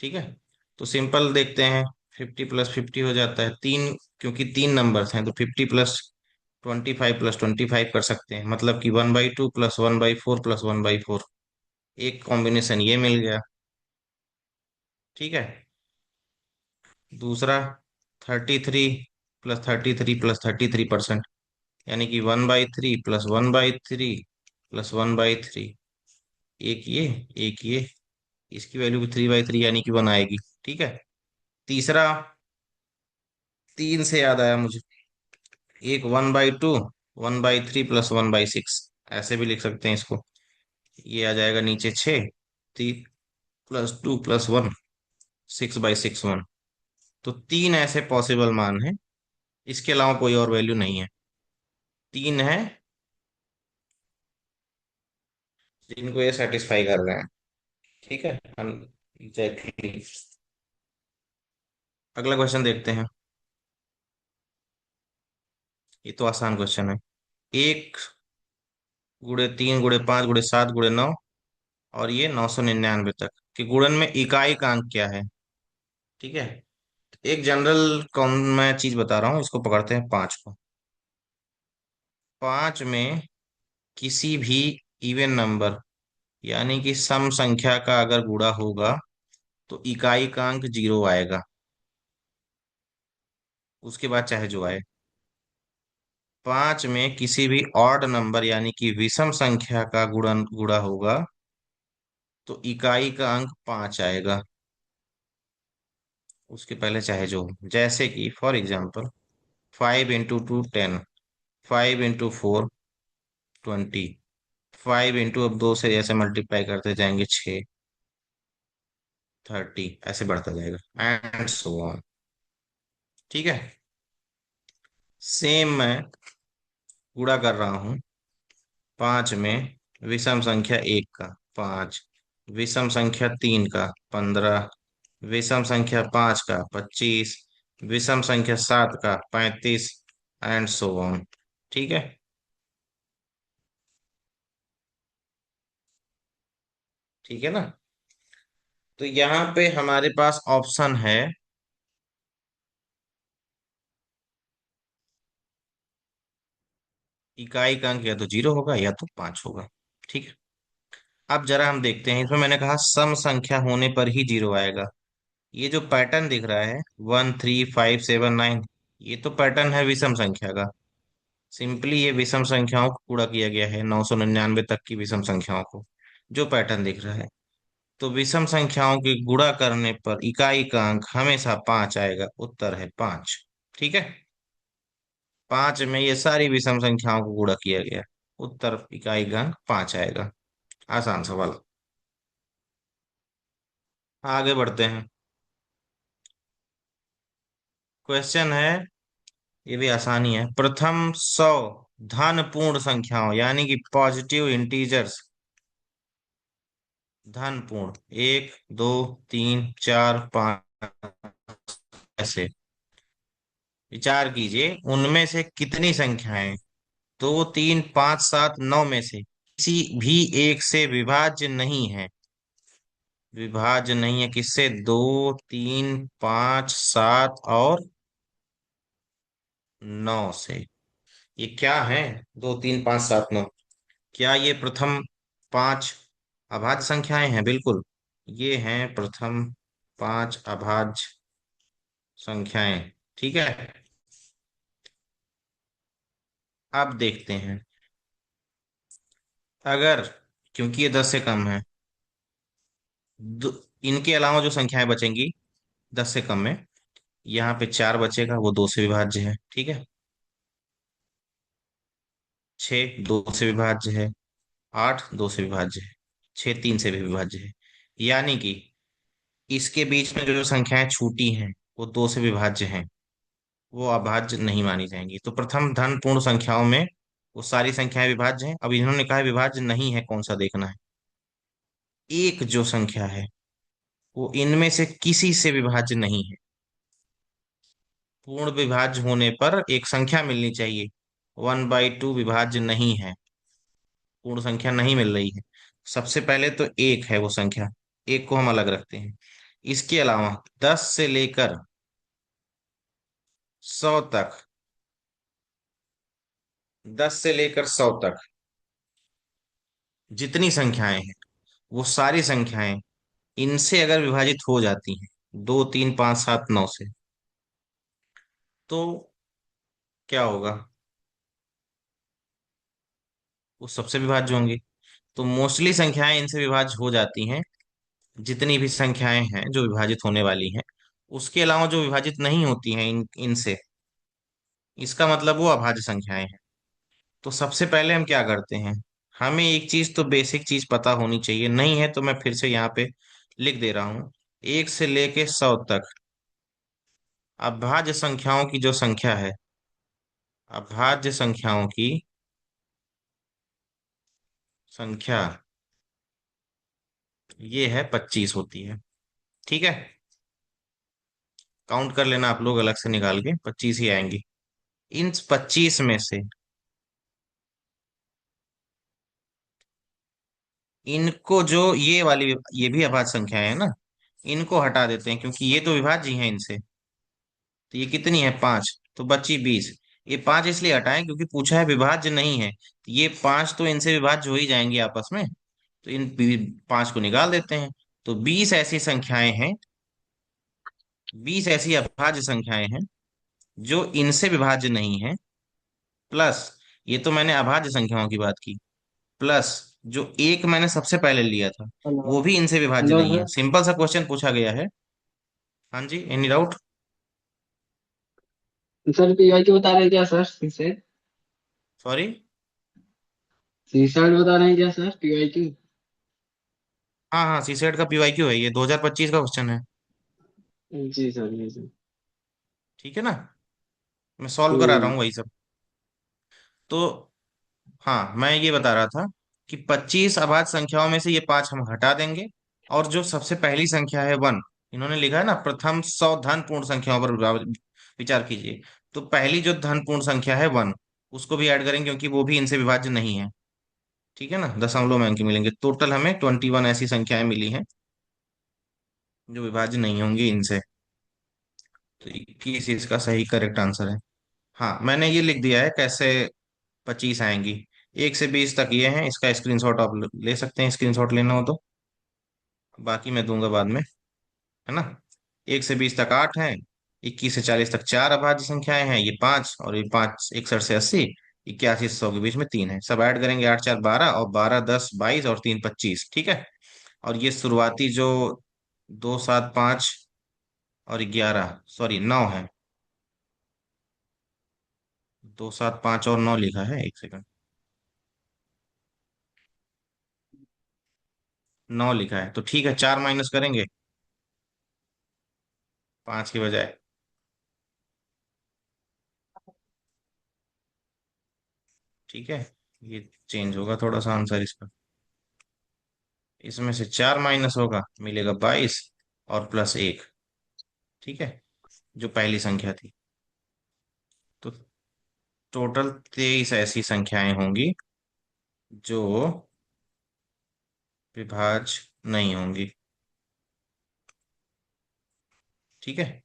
ठीक है। तो सिंपल देखते हैं। 50 + 50 हो जाता है तीन, क्योंकि तीन नंबर्स हैं तो 50 + 25 + 25 कर सकते हैं, मतलब कि 1/2 + 1/4 + 1/4। एक कॉम्बिनेशन ये मिल गया। ठीक है। दूसरा, 33 + 33 + 33%, यानी कि 1/3 + 1/3 + 1/3। एक ये, एक ये, इसकी वैल्यू भी 3/3 यानी कि 1 आएगी। ठीक है। तीसरा, तीन से याद आया मुझे, एक 1/2 1/3 प्लस 1/6, ऐसे भी लिख सकते हैं इसको। ये आ जाएगा नीचे 6, 3+2+1, 6/6 1। तो तीन ऐसे पॉसिबल मान हैं, इसके अलावा कोई और वैल्यू नहीं है। तीन है जिनको ये सेटिस्फाई कर रहे हैं। ठीक है, हम एग्जैक्टली। अगला क्वेश्चन देखते हैं। ये तो आसान क्वेश्चन है। 1 × 3 × 5 × 7 × 9, और ये 999 तक के गुणन में इकाई का अंक क्या है? ठीक है। एक जनरल कौन मैं चीज बता रहा हूँ, इसको पकड़ते हैं, 5 को। 5 में किसी भी इवन नंबर, यानी कि सम संख्या का अगर गुणा होगा तो इकाई का अंक 0 आएगा, उसके बाद चाहे जो आए। 5 में किसी भी ऑड नंबर, यानी कि विषम संख्या का गुणन गुणा होगा तो इकाई का अंक 5 आएगा, उसके पहले चाहे जो हो। जैसे कि फॉर एग्जाम्पल, 5 × 2 10, 5 × 4 20, 5 अब दो से ऐसे मल्टीप्लाई करते जाएंगे 6, 30, ऐसे बढ़ता जाएगा एंड सो ऑन। ठीक है। सेम मैं गुणा कर रहा हूँ। 5 में विषम संख्या 1 का 5, विषम संख्या 3 का 15, विषम संख्या 5 का 25, विषम संख्या 7 का 35, एंड सो ऑन। ठीक है। ठीक है ना। तो यहाँ पे हमारे पास ऑप्शन है, इकाई का अंक या तो 0 होगा या तो 5 होगा। ठीक है। अब जरा हम देखते हैं, इसमें मैंने कहा सम संख्या होने पर ही 0 आएगा। ये जो पैटर्न दिख रहा है, 1 3 5 7 9, ये तो पैटर्न है विषम संख्या का। सिंपली ये विषम संख्याओं को पूरा किया गया है, 999 तक की विषम संख्याओं को, जो पैटर्न दिख रहा है। तो विषम संख्याओं के गुणा करने पर इकाई का अंक हमेशा 5 आएगा, उत्तर है 5। ठीक है। 5 में ये सारी विषम संख्याओं को गुणा किया गया, उत्तर इकाई का अंक 5 आएगा। आसान सवाल। आगे बढ़ते हैं। क्वेश्चन है, ये भी आसानी है। प्रथम 100 धन पूर्ण संख्याओं, यानी कि पॉजिटिव इंटीजर्स, धन पूर्ण, 1 2 3 4 5, ऐसे विचार कीजिए, उनमें से कितनी संख्याएं 2 3 5 7 9 में से किसी भी एक से विभाज्य नहीं है? विभाज्य नहीं है किससे? 2 3 5 7 और 9 से। ये क्या है? 2 3 5 7 9, क्या ये प्रथम 5 अभाज्य संख्याएं हैं? बिल्कुल, ये हैं प्रथम 5 अभाज्य संख्याएं। ठीक है। अब देखते हैं, अगर, क्योंकि ये 10 से कम है, दो, इनके अलावा जो संख्याएं बचेंगी 10 से कम में, यहाँ पे 4 बचेगा, वो 2 से विभाज्य है। ठीक है। 6 2 से विभाज्य है, 8 2 से विभाज्य है, 6 3 से भी विभाज्य है। यानी कि इसके बीच में जो संख्याएं छूटी हैं वो 2 से विभाज्य हैं, वो अभाज्य नहीं मानी जाएंगी। तो प्रथम धन पूर्ण संख्याओं में वो सारी संख्याएं विभाज्य हैं। अब इन्होंने कहा है विभाज्य नहीं है, कौन सा देखना है। एक जो संख्या है वो इनमें से किसी से विभाज्य नहीं है। पूर्ण विभाज्य होने पर एक संख्या मिलनी चाहिए, 1/2 विभाज्य नहीं है, पूर्ण संख्या नहीं मिल रही है। सबसे पहले तो एक है वो संख्या, एक को हम अलग रखते हैं। इसके अलावा 10 से लेकर 100 तक, 10 से लेकर 100 तक जितनी संख्याएं हैं, वो सारी संख्याएं इनसे अगर विभाजित हो जाती हैं 2 3 5 7 9 से, तो क्या होगा? वो सबसे विभाज्य होंगे। तो मोस्टली संख्याएं इनसे विभाज्य हो जाती हैं, जितनी भी संख्याएं हैं जो विभाजित होने वाली हैं। उसके अलावा जो विभाजित नहीं होती हैं इनसे, इसका मतलब वो अभाज्य संख्याएं हैं। तो सबसे पहले हम क्या करते हैं, हमें एक चीज तो बेसिक चीज पता होनी चाहिए, नहीं है तो मैं फिर से यहाँ पे लिख दे रहा हूं। 1 से लेके 100 तक अभाज्य संख्याओं की जो संख्या है, अभाज्य संख्याओं की संख्या, ये है 25 होती है। ठीक है, काउंट कर लेना आप लोग, अलग से निकाल के 25 ही आएंगी। इन 25 में से इनको जो ये वाली, ये भी अभाज्य संख्याएं है ना, इनको हटा देते हैं क्योंकि ये तो विभाज्य ही है इनसे। तो ये कितनी है, 5, तो बची 20। ये 5 इसलिए हटाएं क्योंकि पूछा है विभाज्य नहीं है, तो ये 5 तो इनसे विभाज्य हो ही जाएंगे आपस में। तो इन 5 को निकाल देते हैं। तो 20 ऐसी संख्याएं हैं, 20 ऐसी अभाज्य संख्याएं हैं जो इनसे विभाज्य नहीं है, प्लस, ये तो मैंने अभाज्य संख्याओं की बात की, प्लस जो एक मैंने सबसे पहले लिया था हेलो। वो भी इनसे विभाज्य हेलो नहीं है। सर। सिंपल सा क्वेश्चन पूछा गया है। हाँ जी, any doubt? Sir PYQ बता रहे हैं क्या सर, से सॉरी। सी शर्ट बता रहे हैं क्या सर, पीवाई क्यू? हाँ हाँ, सी सेट का पीवाईक्यू है, ये 2025 का क्वेश्चन है। जी सर, जी सर। ठीक है ना, मैं सॉल्व करा रहा हम्म। हूँ वही सब। तो हाँ, मैं ये बता रहा था कि 25 अभाज्य संख्याओं में से ये 5 हम हटा देंगे, और जो सबसे पहली संख्या है 1, इन्होंने लिखा है ना प्रथम 100 धन पूर्ण संख्याओं पर विचार कीजिए। तो पहली जो धन पूर्ण संख्या है 1, उसको भी ऐड करेंगे क्योंकि वो भी इनसे विभाज्य नहीं है। ठीक है ना, दशमलव में अंक मिलेंगे, टोटल हमें 21 ऐसी संख्याएं मिली हैं जो विभाज्य नहीं होंगी इनसे। तो 21 इसका सही करेक्ट आंसर है। हाँ, मैंने ये लिख दिया है कैसे 25 आएंगी। 1 से 20 तक ये हैं, इसका स्क्रीनशॉट आप ले सकते हैं, स्क्रीनशॉट लेना हो तो, बाकी मैं दूंगा बाद में, है ना। 1 से 20 तक 8 हैं, 21 से 40 तक 4 अभाज्य संख्याएं हैं, ये 5, और ये 5 61 से 80, 81 से 100 के बीच में 3 है। सब ऐड करेंगे, 8 4 12, और 12 10 22, और 3 25। ठीक है। और ये शुरुआती जो 2 7 5 और 11, सॉरी 9 है, 2 7 5 और 9 लिखा है, एक सेकंड, 9 लिखा है, तो ठीक है, 4 माइनस करेंगे 5 की बजाय। ठीक है, ये चेंज होगा थोड़ा सा आंसर इसका। इसमें से 4 माइनस होगा, मिलेगा 22, और प्लस 1। ठीक है, जो पहली संख्या थी। तो टोटल 23 ऐसी संख्याएं होंगी जो विभाज्य नहीं होंगी। ठीक है,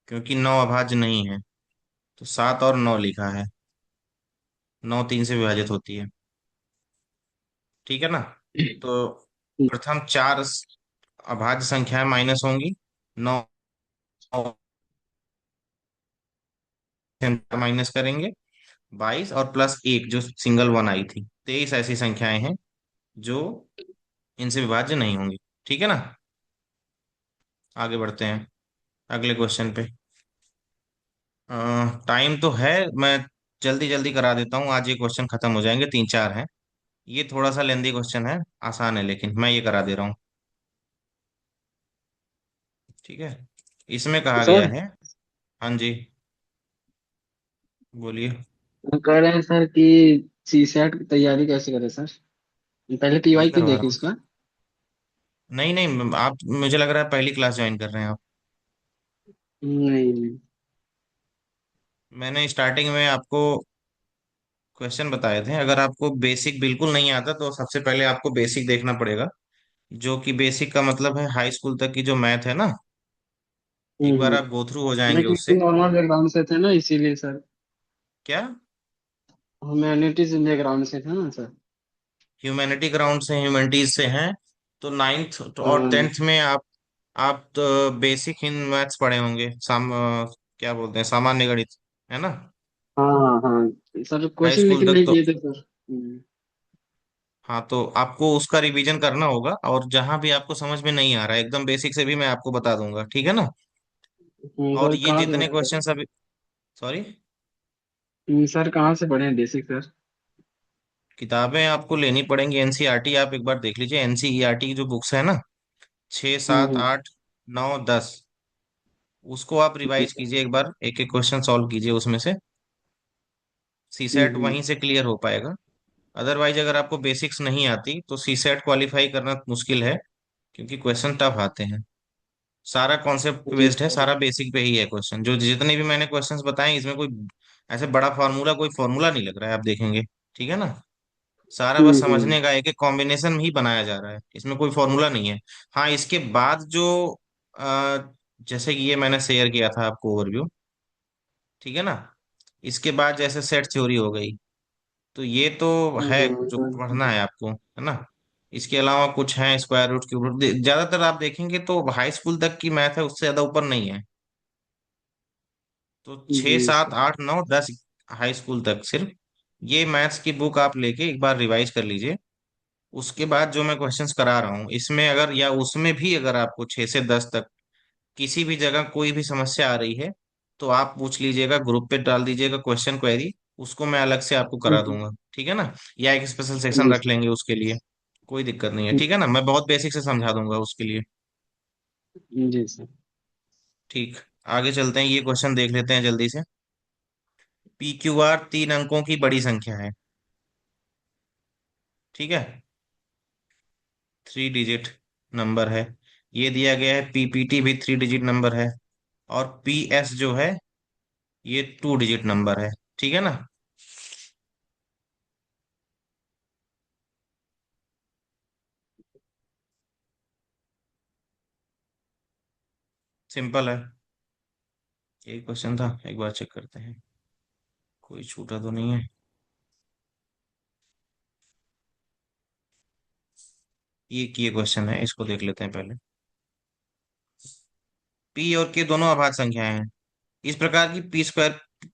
क्योंकि 9 अभाज्य नहीं है, तो 7 और 9 लिखा है, 9 3 से विभाजित होती है। ठीक है ना। तो प्रथम 4 अभाज्य संख्याएं माइनस होंगी, 9 माइनस करेंगे 22, और प्लस 1 जो सिंगल वन आई थी। 23 ऐसी संख्याएं हैं जो इनसे विभाज्य नहीं होंगी। ठीक है ना, आगे बढ़ते हैं अगले क्वेश्चन पे। टाइम तो है, मैं जल्दी जल्दी करा देता हूँ, आज ये क्वेश्चन खत्म हो जाएंगे, 3 4 हैं। ये थोड़ा सा लेंदी क्वेश्चन है, आसान है, लेकिन मैं ये करा दे रहा हूँ। ठीक है, इसमें कहा गया सर है, हाँ जी, बोलिए। कह रहे हैं सर कि सी सेट की तैयारी कैसे करें सर? पहले वही पीवाई क्यू करवा रहा देखे हूँ। इसका। नहीं नहीं, आप, मुझे लग रहा है पहली क्लास ज्वाइन कर रहे हैं आप। नहीं नहीं। मैंने स्टार्टिंग में आपको क्वेश्चन बताए थे, अगर आपको बेसिक बिल्कुल नहीं आता तो सबसे पहले आपको बेसिक देखना पड़ेगा, जो कि बेसिक का मतलब है हाई स्कूल तक की जो मैथ है ना, एक बार आप गो थ्रू हो मैं जाएंगे क्योंकि उससे। नॉर्मल बैकग्राउंड से थे ना, इसीलिए सर। क्या? ह्यूमैनिटीज बैकग्राउंड से थे ना सर। ह्यूमैनिटी ग्राउंड से, ह्यूमैनिटीज से हैं, तो नाइन्थ और हाँ 10th में आप तो बेसिक इन मैथ्स पढ़े होंगे, क्या बोलते हैं, सामान्य गणित, है ना। हाँ हाँ हाँ सर, हाई कोचिंग स्कूल लेकिन तक नहीं तो, किए थे सर। हाँ, तो आपको उसका रिवीजन करना होगा, और जहां भी आपको समझ में नहीं आ रहा है एकदम बेसिक से भी मैं आपको बता दूंगा, ठीक है ना। और सर ये कहाँ से जितने बताया क्वेश्चन सर? अभी, सॉरी, सर कहाँ से पढ़े हैं बेसिक सर? किताबें आपको लेनी पड़ेंगी, एनसीईआरटी आप एक बार देख लीजिए। एनसीईआरटी की जो बुक्स है ना, 6, 7, हम्म। 8, 9, 10, उसको आप जी रिवाइज सर। कीजिए एक बार, एक एक क्वेश्चन सॉल्व कीजिए उसमें से। सीसेट हम्म। वहीं से क्लियर हो पाएगा। अदरवाइज अगर आपको बेसिक्स नहीं आती तो सीसेट क्वालिफाई करना मुश्किल है, क्योंकि क्वेश्चन टफ आते हैं। सारा कॉन्सेप्ट जी बेस्ड है, सर। सारा बेसिक पे ही है क्वेश्चन। जो जितने भी मैंने क्वेश्चंस बताए इसमें कोई ऐसे बड़ा फार्मूला, कोई फार्मूला नहीं लग रहा है, आप देखेंगे। ठीक है ना? सारा बस हम्म। समझने का एक एक कॉम्बिनेशन ही बनाया जा रहा है, इसमें कोई फॉर्मूला नहीं है। हाँ, इसके बाद जो अ, जैसे कि ये मैंने शेयर किया था आपको ओवरव्यू, ठीक है ना? इसके बाद जैसे सेट थ्योरी हो गई, तो ये तो है जो पढ़ना है आपको, है ना? इसके अलावा कुछ है, स्क्वायर रूट, क्यूब रूट, ज्यादातर आप देखेंगे तो हाई स्कूल तक की मैथ है, उससे ज्यादा ऊपर नहीं है। तो छः जी सात सर। आठ नौ दस हाई स्कूल तक सिर्फ ये मैथ्स की बुक आप लेके एक बार रिवाइज कर लीजिए। उसके बाद जो मैं क्वेश्चंस करा रहा हूँ इसमें अगर, या उसमें भी अगर आपको 6 से 10 तक किसी भी जगह कोई भी समस्या आ रही है, तो आप पूछ लीजिएगा, ग्रुप पे डाल दीजिएगा क्वेश्चन क्वेरी, उसको मैं अलग से आपको करा हम्म। दूंगा। ठीक है ना? या एक स्पेशल सेशन जी रख सर। लेंगे उसके लिए, कोई दिक्कत नहीं है। ठीक है ना? मैं बहुत बेसिक से समझा दूंगा उसके लिए। जी सर। ठीक, आगे चलते हैं, ये क्वेश्चन देख लेते हैं जल्दी से। पी क्यू आर 3 अंकों की बड़ी संख्या है, ठीक है? 3 डिजिट नंबर है। ये दिया गया है, पीपीटी भी 3 डिजिट नंबर है, और पी एस जो है ये 2 डिजिट नंबर है। ठीक है ना? सिंपल है। यही क्वेश्चन था, एक बार चेक करते हैं कोई छूटा तो नहीं है। ये क्वेश्चन है, इसको देख लेते हैं पहले। पी और के दोनों अभाज्य संख्याएं हैं। इस प्रकार की पी स्क्वायर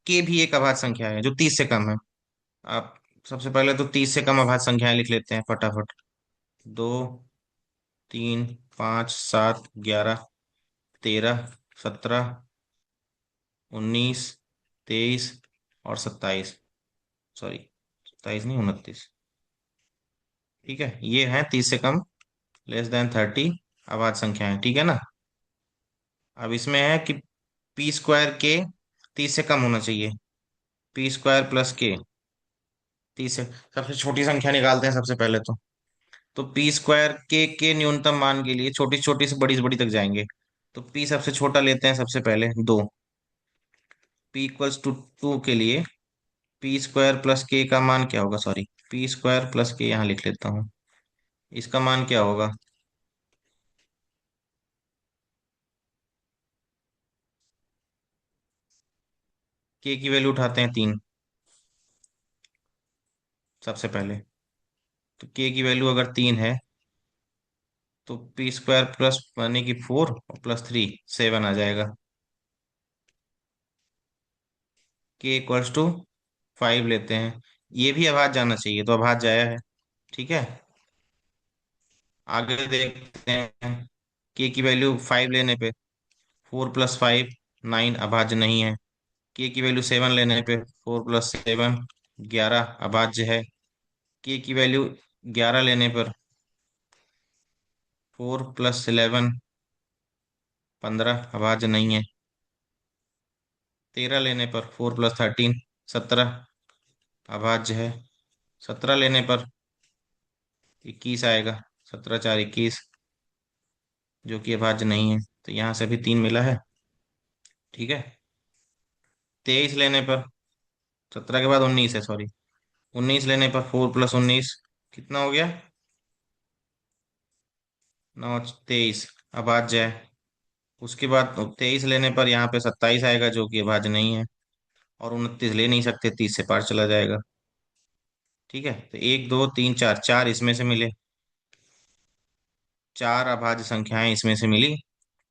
के भी एक अभाज्य संख्या है जो 30 से कम है। आप सबसे पहले तो 30 से कम अभाज्य संख्याएं लिख लेते हैं फटाफट। 2, 3, 5, 7, 11, 13, 17, 19, 23 और 27। सॉरी, 27 नहीं, 29। ठीक है, ये है 30 से कम, लेस देन 30 अभाज्य संख्याएं। ठीक है ना? अब इसमें है कि पी स्क्वायर के 30 से कम होना चाहिए। पी स्क्वायर प्लस के 30 से, सबसे छोटी संख्या निकालते हैं सबसे पहले तो पी स्क्वायर के न्यूनतम मान के लिए छोटी छोटी से बड़ी तक जाएंगे। तो पी सबसे छोटा लेते हैं सबसे पहले, 2। पी इक्वल्स टू 2 के लिए पी स्क्वायर प्लस के का मान क्या होगा? सॉरी, पी स्क्वायर प्लस के यहाँ लिख लेता हूँ। इसका मान क्या होगा? के की वैल्यू उठाते हैं 3 सबसे पहले। तो के की वैल्यू अगर 3 है, तो पी स्क्वायर प्लस यानी कि 4 और +3 7 आ जाएगा। के इक्वल्स टू 5 लेते हैं। ये भी अभाज्य जाना चाहिए, तो अभाज्य आया है। ठीक है, आगे देखते हैं। के की वैल्यू 5 लेने पे 4 + 5 9 अभाज्य नहीं है। के की वैल्यू 7 लेने पे 4 + 7 11 अभाज्य है। के की वैल्यू 11 लेने पर 4 + 11 15 अभाज्य नहीं है। 13 लेने पर 4 + 13 17 अभाज्य है। 17 लेने पर 21 आएगा। 17 × 4 = 21, जो कि अभाज्य नहीं है। तो यहाँ से भी 3 मिला है। ठीक है, 23 लेने पर, 17 के बाद 19 है, सॉरी, 19 लेने पर 4 + 19 कितना हो गया? 9 23 अभाज्य है। उसके बाद 23 लेने पर यहाँ पे 27 आएगा, जो कि अभाज्य नहीं है। और 29 ले नहीं सकते, 30 से पार चला जाएगा। ठीक है, तो 1, 2, 3, 4, 4 इसमें से मिले। 4 अभाज्य संख्याएं इसमें से मिली।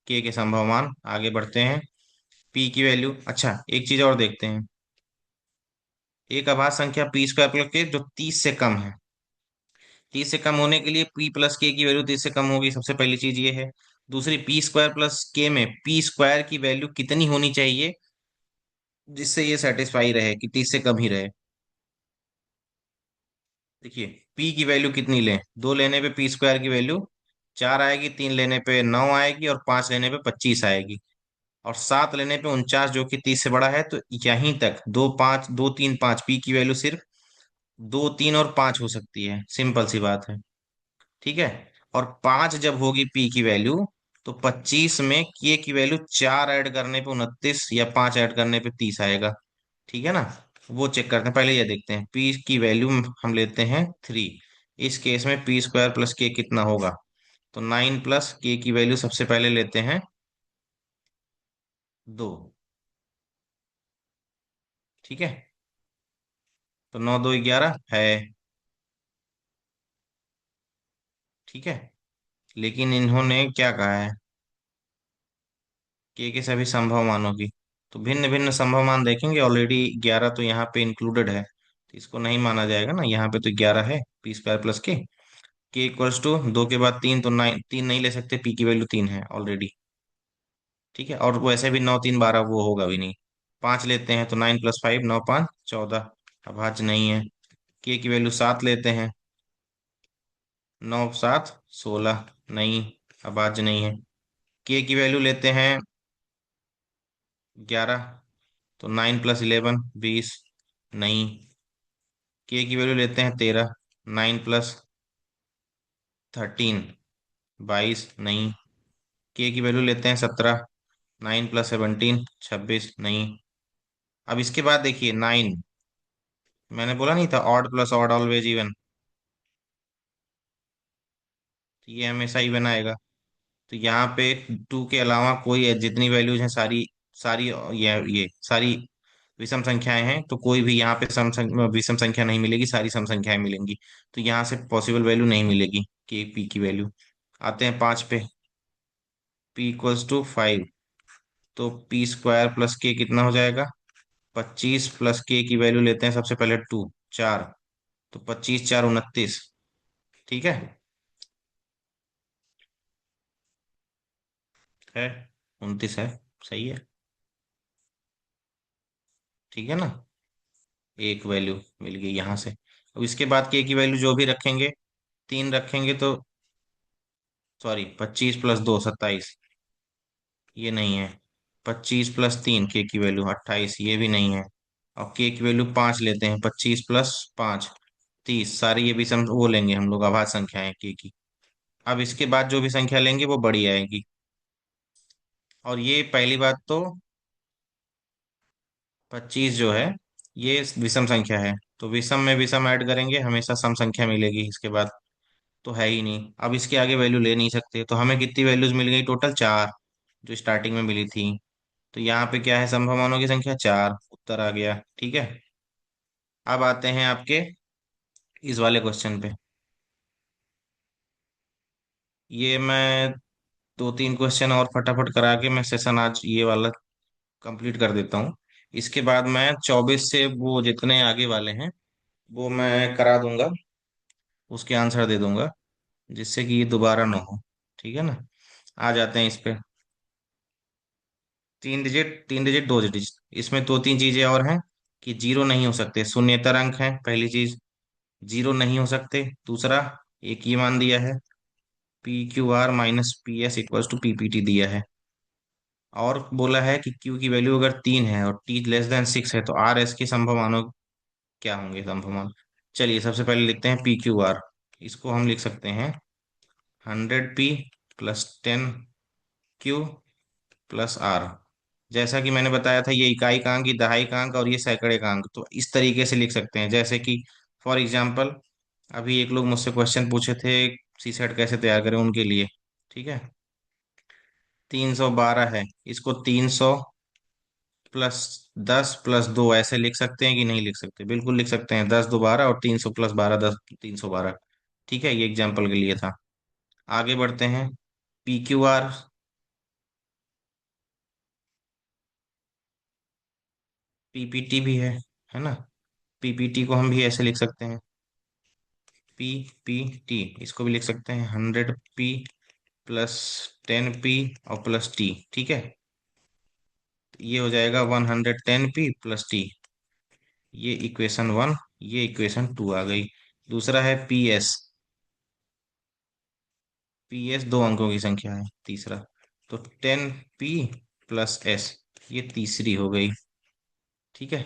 के संभव मान, आगे बढ़ते हैं। पी की वैल्यू, अच्छा एक चीज और देखते हैं। एक अभाज्य संख्या पी स्क्वायर प्लस के जो 30 से कम है, 30 से कम होने के लिए पी प्लस के की वैल्यू 30 से कम होगी, सबसे पहली चीज ये है। दूसरी, पी स्क्वायर प्लस के में पी स्क्वायर की वैल्यू कितनी होनी चाहिए? जिससे ये सेटिस्फाई रहे कि 30 से कम ही रहे। देखिए, पी की वैल्यू कितनी लें? दो लेने पे पी स्क्वायर की वैल्यू 4 आएगी, तीन लेने पे 9 आएगी, और 5 लेने पे 25 आएगी, और 7 लेने पे 49, जो कि 30 से बड़ा है। तो यहीं तक दो पाँच, दो तीन पाँच, पी की वैल्यू सिर्फ दो, तीन और पाँच हो सकती है, सिंपल सी बात है। ठीक है। और 5 जब होगी पी की वैल्यू, तो 25 में के की वैल्यू 4 ऐड करने पे 29, या 5 ऐड करने पे 30 आएगा। ठीक है ना? वो चेक करते हैं, पहले ये देखते हैं पी की वैल्यू। हम लेते हैं 3। इस केस में पी स्क्वायर प्लस के कितना होगा? तो 9 प्लस के की वैल्यू सबसे पहले लेते हैं 2। ठीक है। तो 9 2 11 है। ठीक है। लेकिन इन्होंने क्या कहा है? के सभी संभव मानों की। तो भिन्न भिन्न संभव मान देखेंगे, ऑलरेडी 11 तो यहाँ पे इंक्लूडेड है, तो इसको नहीं माना जाएगा ना। यहाँ पे तो 11 है, पी स्क्वायर प्लस के इक्वल्स टू 2 के बाद 3, तो 9, 3 नहीं ले सकते, पी की वैल्यू 3 है ऑलरेडी। ठीक है। और वैसे भी 9 3 12 वो होगा भी नहीं। 5 लेते हैं तो 9 + 5, 9 5 14, अभाज्य नहीं है। के की वैल्यू 7 लेते हैं, 9 7 16, नहीं, अभाज्य नहीं है। के की वैल्यू लेते हैं 11, तो 9 + 11 20, नहीं। के की वैल्यू लेते हैं 13, 9 + 13 22, नहीं। के की वैल्यू लेते हैं 17, 9 + 17 26, नहीं। अब इसके बाद देखिए 9, मैंने बोला नहीं था odd plus odd always even, तो ये हमेशा इवन आएगा। तो यहाँ पे 2 के अलावा कोई जितनी वैल्यूज हैं सारी, सारी ये सारी विषम संख्याएं हैं, तो कोई भी यहाँ पे विषम संख्या नहीं मिलेगी, सारी सम संख्याएं मिलेंगी। तो यहाँ से पॉसिबल वैल्यू नहीं मिलेगी के पी की वैल्यू। आते हैं 5 पे। पी इक्वल्स टू 5, तो पी स्क्वायर प्लस के कितना हो जाएगा? 25 प्लस के की वैल्यू लेते हैं सबसे पहले 2, 4, तो 25 4 29। ठीक है। है 29 है, सही है। ठीक है ना? एक वैल्यू मिल गई यहाँ से। अब इसके बाद के की वैल्यू जो भी रखेंगे, 3 रखेंगे तो, सॉरी, 25 + 2 27, ये नहीं है। 25 + 3 के की वैल्यू 28, ये भी नहीं है। अब के की वैल्यू 5 लेते हैं, 25 + 5 30, सारी ये भी सम वो लेंगे हम लोग, अभाज्य संख्याएं के की। अब इसके बाद जो भी संख्या लेंगे वो बड़ी आएगी। और ये पहली बात तो 25 जो है, ये विषम संख्या है, तो विषम में विषम ऐड करेंगे हमेशा सम संख्या मिलेगी इसके बाद। तो है ही नहीं, अब इसके आगे वैल्यू ले नहीं सकते। तो हमें कितनी वैल्यूज मिल गई टोटल? 4, जो स्टार्टिंग में मिली थी। तो यहाँ पे क्या है? संभव मानों की संख्या 4, उत्तर आ गया। ठीक है। अब आते हैं आपके इस वाले क्वेश्चन पे। ये मैं दो तीन क्वेश्चन और फटाफट करा के मैं सेशन आज ये वाला कंप्लीट कर देता हूँ। इसके बाद मैं 24 से वो जितने आगे वाले हैं वो मैं करा दूंगा, उसके आंसर दे दूंगा, जिससे कि ये दोबारा ना हो। ठीक है ना? आ जाते हैं इस पे। 3 डिजिट, 3 डिजिट, 2 डिजिट, इसमें दो तीन चीजें और हैं कि जीरो नहीं हो सकते, शून्येतर अंक है पहली चीज। जीरो नहीं हो सकते। दूसरा, एक ये मान दिया है, PQR - PS = PPT दिया है। और बोला है कि Q की वैल्यू अगर 3 है और T <6 है, तो RS के संभव मानों क्या होंगे? संभव मान। चलिए सबसे पहले लिखते हैं PQR। इसको हम लिख सकते हैं 100P + 10Q + R। जैसा कि मैंने बताया था, ये इकाई का अंक, ये दहाई का अंक, और ये सैकड़े का अंक, तो इस तरीके से लिख सकते हैं। जैसे कि फॉर एग्जाम्पल, अभी एक लोग मुझसे क्वेश्चन पूछे थे सी सेट कैसे तैयार करें उनके लिए। ठीक है। 312 है, इसको 300 + 10 + 2 ऐसे लिख सकते हैं कि नहीं लिख सकते? बिल्कुल लिख सकते हैं, 10 2 12, और 300 + 12 10, 312। ठीक है, ये एग्जाम्पल के लिए था। आगे बढ़ते हैं। PQR, PPT भी है ना? PPT को हम भी ऐसे लिख सकते हैं, PPT, इसको भी लिख सकते हैं 100P + 10P और +T। ठीक है। ये हो जाएगा 110p+t। ये इक्वेशन वन। ये इक्वेशन टू आ गई। दूसरा है PS। PS दो अंकों की संख्या है तीसरा। तो 10p+s, ये तीसरी हो गई। ठीक है।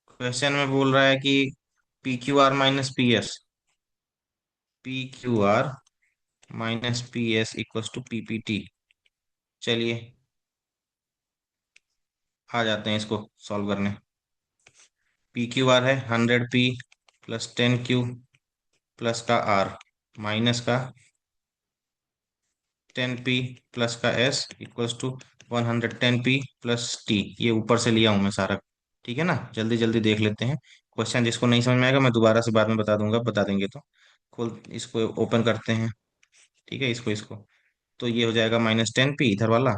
क्वेश्चन में बोल रहा है कि PQR-PS, PQR-PS equals to PPT। चलिए आ जाते हैं इसको सॉल्व करने। PQR है 100p+10q प्लस का R माइनस का 10p+s इक्वल्स टू 110p+t। ये ऊपर से लिया हूं मैं सारा। ठीक है ना, जल्दी जल्दी देख लेते हैं। क्वेश्चन जिसको नहीं समझ में आएगा मैं दोबारा से बाद में बता दूंगा, बता देंगे तो। खोल इसको, ओपन करते हैं। ठीक है, इसको इसको। तो ये हो जाएगा -10p इधर वाला,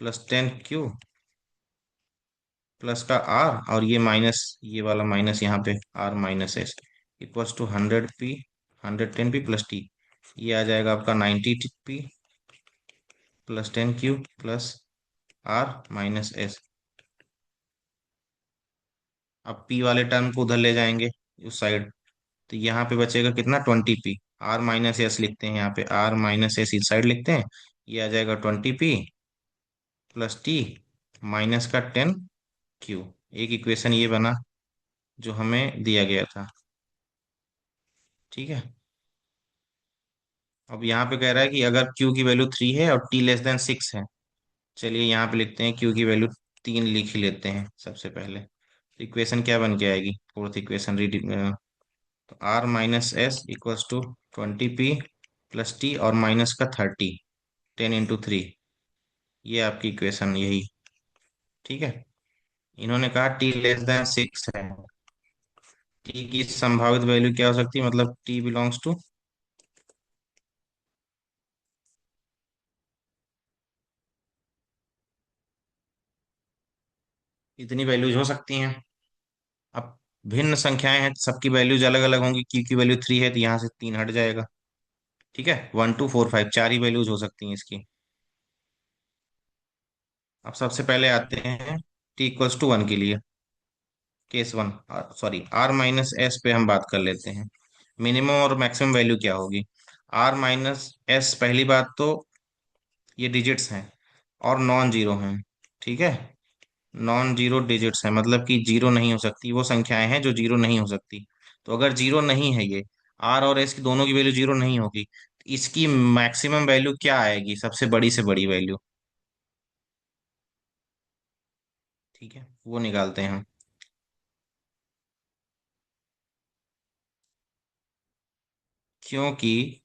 +10q प्लस का R, और ये माइनस, ये वाला माइनस यहाँ पे R-s equals to 100p 110p+t। ये आ जाएगा आपका 90p +10q प्लस R-s। अब p वाले टर्म को उधर ले जाएंगे उस साइड। तो यहाँ पे बचेगा कितना, 20p। R-s लिखते हैं यहाँ पे, R-s इस साइड लिखते हैं। ये आ जाएगा 20p+t माइनस का 10q। एक इक्वेशन ये बना जो हमें दिया गया था। ठीक है। अब यहाँ पे कह रहा है कि अगर q की वैल्यू 3 है और t <6 है। चलिए यहाँ पे लिखते हैं q की वैल्यू 3 लिख ही लेते हैं सबसे पहले। इक्वेशन क्या बन के आएगी, फोर्थ इक्वेशन रीड। तो R-s इक्वल्स टू 20p+t और माइनस का 30, 10 × 3। ये आपकी इक्वेशन यही। ठीक है। इन्होंने कहा t <6 है। t की संभावित वैल्यू क्या हो सकती है, मतलब t बिलोंग्स टू, इतनी वैल्यूज हो सकती हैं। अब भिन्न संख्याएं हैं, सबकी वैल्यूज अलग अलग होंगी। q की वैल्यू 3 है तो यहाँ से 3 हट जाएगा। ठीक है, 1 2 4 5 चार ही वैल्यूज हो सकती हैं इसकी। अब सबसे पहले आते हैं t = 1 के लिए। केस वन, सॉरी, R-s पे हम बात कर लेते हैं। मिनिमम और मैक्सिमम वैल्यू क्या होगी। R-s, पहली बात तो ये डिजिट्स हैं और नॉन जीरो हैं। ठीक है। नॉन जीरो डिजिट्स हैं, मतलब कि जीरो नहीं हो सकती, वो संख्याएं हैं जो जीरो नहीं हो सकती। तो अगर जीरो नहीं है ये, R और S की दोनों की वैल्यू जीरो नहीं होगी, तो इसकी मैक्सिमम वैल्यू क्या आएगी, सबसे बड़ी से बड़ी वैल्यू। ठीक है, वो निकालते हैं हम। क्योंकि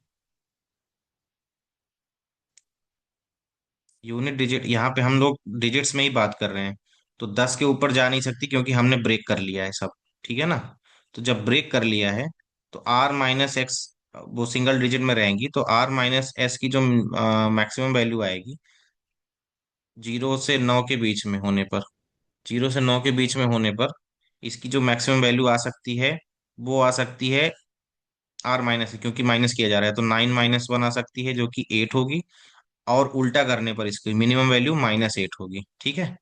यूनिट डिजिट, यहाँ पे हम लोग डिजिट्स में ही बात कर रहे हैं। तो 10 के ऊपर जा नहीं सकती क्योंकि हमने ब्रेक कर लिया है सब। ठीक है ना। तो जब ब्रेक कर लिया है तो R-x, वो सिंगल डिजिट में रहेंगी, तो R-s की जो मैक्सिमम वैल्यू आएगी, 0 से 9 के बीच में होने पर, 0 से 9 के बीच में होने पर इसकी जो मैक्सिमम वैल्यू आ सकती है, वो आ सकती है R-, क्योंकि माइनस किया जा रहा है तो 9 - 1 आ सकती है जो कि 8 होगी। और उल्टा करने पर इसकी मिनिमम वैल्यू -8 होगी। ठीक है,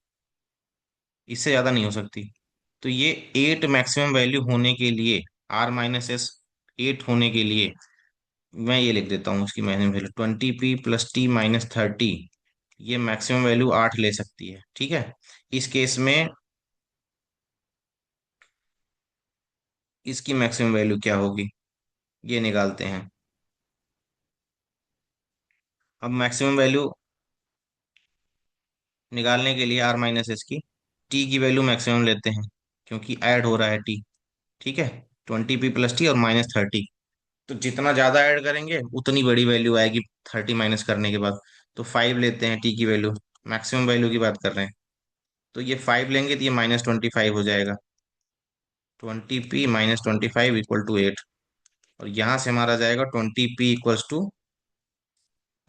इससे ज्यादा नहीं हो सकती। तो ये 8 मैक्सिमम वैल्यू होने के लिए, R-s 8 होने के लिए, मैं ये लिख देता हूँ उसकी मैक्सिमम वैल्यू 20p+t - 30। ये मैक्सिमम वैल्यू 8 ले सकती है। ठीक है। इस केस में इसकी मैक्सिमम वैल्यू क्या होगी, ये निकालते हैं। अब मैक्सिमम वैल्यू निकालने के लिए R-s की t की वैल्यू मैक्सिमम लेते हैं, क्योंकि ऐड हो रहा है t। ठीक है, 20p+t और -30। तो जितना ज्यादा ऐड करेंगे उतनी बड़ी वैल्यू आएगी 30 माइनस करने के बाद। तो 5 लेते हैं टी की वैल्यू, मैक्सिमम वैल्यू की बात कर रहे हैं। तो ये 5 लेंगे तो ये -25 हो जाएगा। 20p - 25 = 8। और यहाँ से हमारा जाएगा 20p =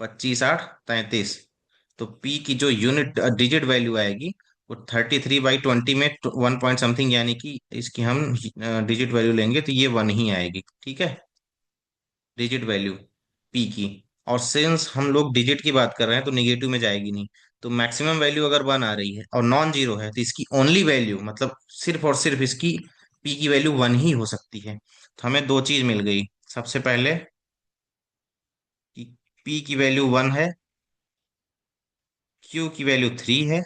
25 8 33। तो p की जो यूनिट डिजिट वैल्यू आएगी, वो 33/20 में 1 पॉइंट समथिंग, यानी कि इसकी हम डिजिट वैल्यू लेंगे तो ये 1 ही आएगी। ठीक है, डिजिट वैल्यू p की। और सिंस हम लोग डिजिट की बात कर रहे हैं तो निगेटिव में जाएगी नहीं। तो मैक्सिमम वैल्यू अगर वन आ रही है और नॉन जीरो है तो इसकी ओनली वैल्यू मतलब सिर्फ और सिर्फ इसकी पी की वैल्यू वन ही हो सकती है। तो हमें दो चीज मिल गई। सबसे पहले कि पी की वैल्यू वन है, क्यू की वैल्यू थ्री है,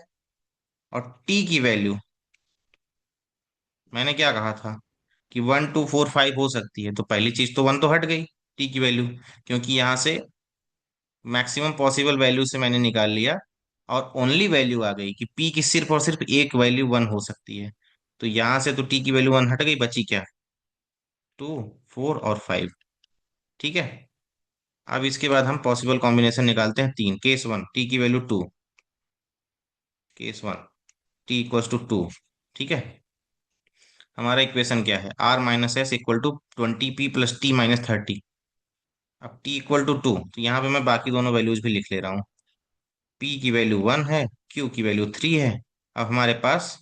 और टी की वैल्यू, मैंने क्या कहा था कि वन टू फोर फाइव हो सकती है, तो पहली चीज तो वन तो हट गई, टी की वैल्यू, क्योंकि यहां से मैक्सिमम पॉसिबल वैल्यू से मैंने निकाल लिया और ओनली वैल्यू आ गई कि पी की सिर्फ और सिर्फ एक वैल्यू वन हो सकती है। तो यहां से तो टी की वैल्यू वन हट गई, बची क्या, टू, फोर और फाइव। ठीक है। अब इसके बाद हम पॉसिबल कॉम्बिनेशन निकालते हैं तीन। केस वन, टी की value two. Case one, T equals to two. ठीक है। हमारा इक्वेशन क्या है, R minus S equal to 20p plus T minus 30। अब टी इक्वल टू टू, तो यहाँ पे मैं बाकी दोनों वैल्यूज भी लिख ले रहा हूँ। पी की वैल्यू वन है, क्यू की वैल्यू थ्री है। अब हमारे पास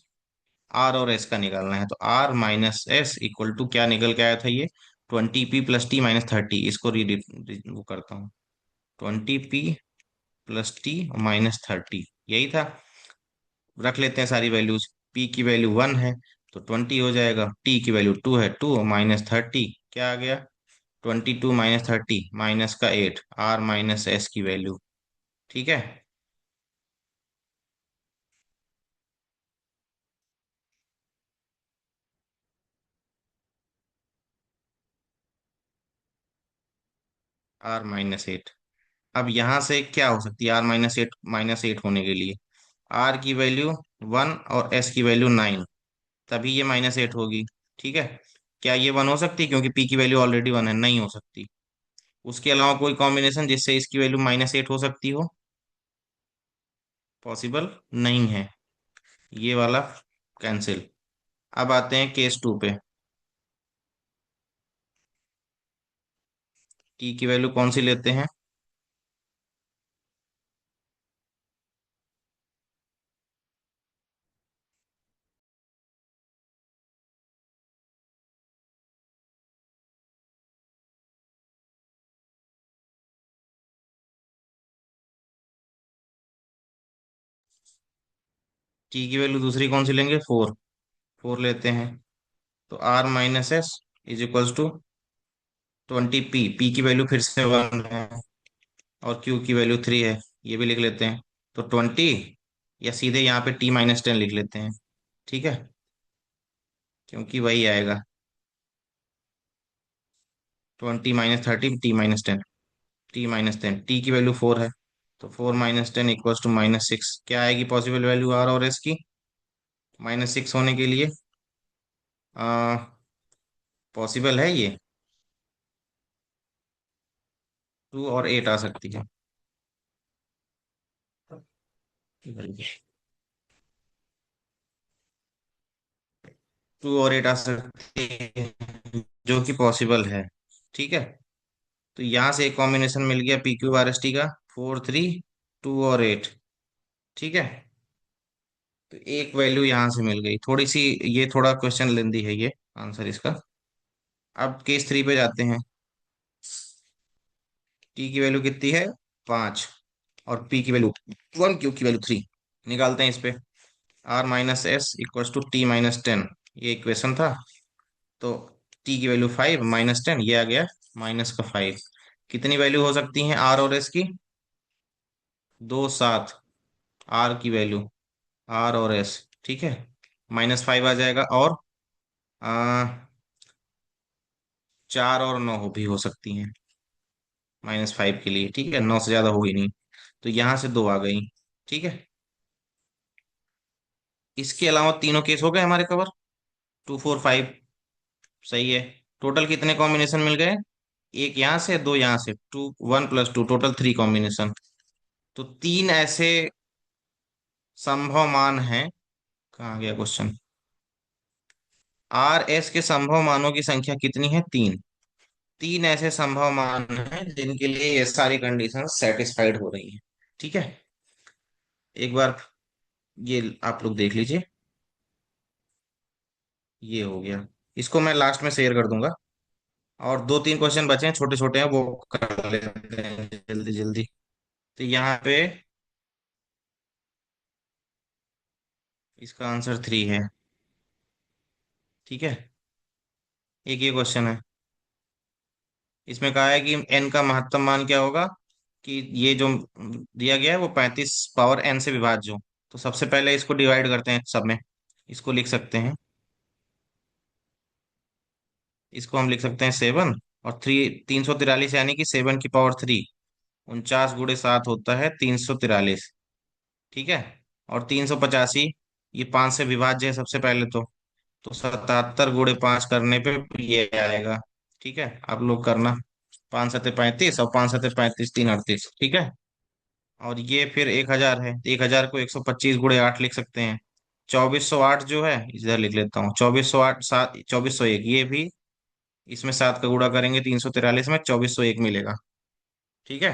आर और एस का निकालना है, तो R minus S equal to क्या निकल के आया था ये, 20p प्लस टी माइनस 30। इसको वो करता हूँ, 20p प्लस टी माइनस 30, यही था। रख लेते हैं सारी वैल्यूज। पी की वैल्यू वन है तो 20 हो जाएगा, टी की वैल्यू टू है, टू माइनस 30 क्या आ गया, 22 माइनस 30 माइनस का 8, आर माइनस एस की वैल्यू। ठीक है। R minus eight. अब यहां से क्या हो सकती है, आर माइनस एट होने के लिए आर की वैल्यू वन और एस की वैल्यू नाइन, तभी ये माइनस एट होगी। ठीक है। क्या ये वन हो सकती है, क्योंकि पी की वैल्यू ऑलरेडी वन है, नहीं हो सकती। उसके अलावा कोई कॉम्बिनेशन जिससे इसकी वैल्यू माइनस एट हो सकती हो, पॉसिबल नहीं है, ये वाला कैंसिल। अब आते हैं केस टू पे। टी की वैल्यू कौन सी लेते हैं, टी की वैल्यू दूसरी कौन सी लेंगे, फोर। फोर लेते हैं, तो R minus S is equals to 20p। P की वैल्यू फिर से वन है और क्यू की वैल्यू थ्री है, ये भी लिख लेते हैं। तो 20, या सीधे यहाँ पे टी माइनस टेन लिख लेते हैं। ठीक है, क्योंकि वही आएगा, 20 minus 30 T minus ten. T minus ten, T की वैल्यू फोर है, तो four minus ten equals to minus six. क्या आएगी पॉसिबल वैल्यू आर और एस की, माइनस सिक्स होने के लिए पॉसिबल है ये, टू और एट आ सकती है। टू और एट आ सकती है, जो कि पॉसिबल है। ठीक है। तो यहाँ से एक कॉम्बिनेशन मिल गया P Q R S T का, फोर थ्री, टू और एट। ठीक है। तो एक वैल्यू यहाँ से मिल गई थोड़ी सी। ये थोड़ा क्वेश्चन लेंदी है ये आंसर इसका। अब केस थ्री पे जाते हैं। टी की वैल्यू कितनी है, पाँच, और पी की वैल्यू वन, क्यू की वैल्यू थ्री। निकालते हैं इस पे। R minus S equals to T minus ten, ये इक्वेशन था। तो टी की वैल्यू फाइव माइनस टेन, ये आ गया माइनस का फाइव। कितनी वैल्यू हो सकती है आर और एस की, दो, सात, आर की वैल्यू, आर और एस। ठीक है। माइनस फाइव आ जाएगा, और आ, चार और नौ भी हो सकती हैं माइनस फाइव के लिए। ठीक है, नौ से ज्यादा होगी नहीं, तो यहां से दो आ गई। ठीक है। इसके अलावा तीनों केस हो गए हमारे कवर, टू फोर फाइव। सही है। टोटल कितने कॉम्बिनेशन मिल गए, एक यहाँ से, दो यहाँ से, two, one plus two, total three combination. तो तीन ऐसे संभव मान हैं। कहाँ गया क्वेश्चन, आर एस के संभव मानों की संख्या कितनी है, तीन। तीन ऐसे संभव मान हैं जिनके लिए ये सारी कंडीशन सेटिस्फाइड हो रही है। ठीक है। एक बार ये आप लोग देख लीजिए, ये हो गया। इसको मैं लास्ट में शेयर कर दूंगा। और दो तीन क्वेश्चन बचे हैं, छोटे छोटे हैं, वो कर लेते हैं जल्दी जल्दी। तो यहाँ पे इसका आंसर 3 है। ठीक है। एक ये क्वेश्चन है। इसमें कहा है कि एन का महत्तम मान क्या होगा, कि ये जो दिया गया है वो 35 पावर n से विभाज्य हो। तो सबसे पहले इसको डिवाइड करते हैं सब में। इसको लिख सकते हैं, इसको हम लिख सकते हैं 7, और 343 यानी कि 7 की पावर 3। 49 × 7 होता है 343। ठीक है। और 385, ये 5 से विभाज्य है सबसे पहले तो 77 × 5 करने पे ये आएगा। ठीक है, आप लोग करना। 5 7 35, और 5 7 35, 3 38। ठीक है। और ये फिर 1000 है, 1000 को 125 × 8 लिख सकते हैं। 2408 जो है, इधर लिख लेता हूँ, 2408 सात 2401, ये भी इसमें 7 का गुणा करेंगे 343 में, 2401 मिलेगा। ठीक है।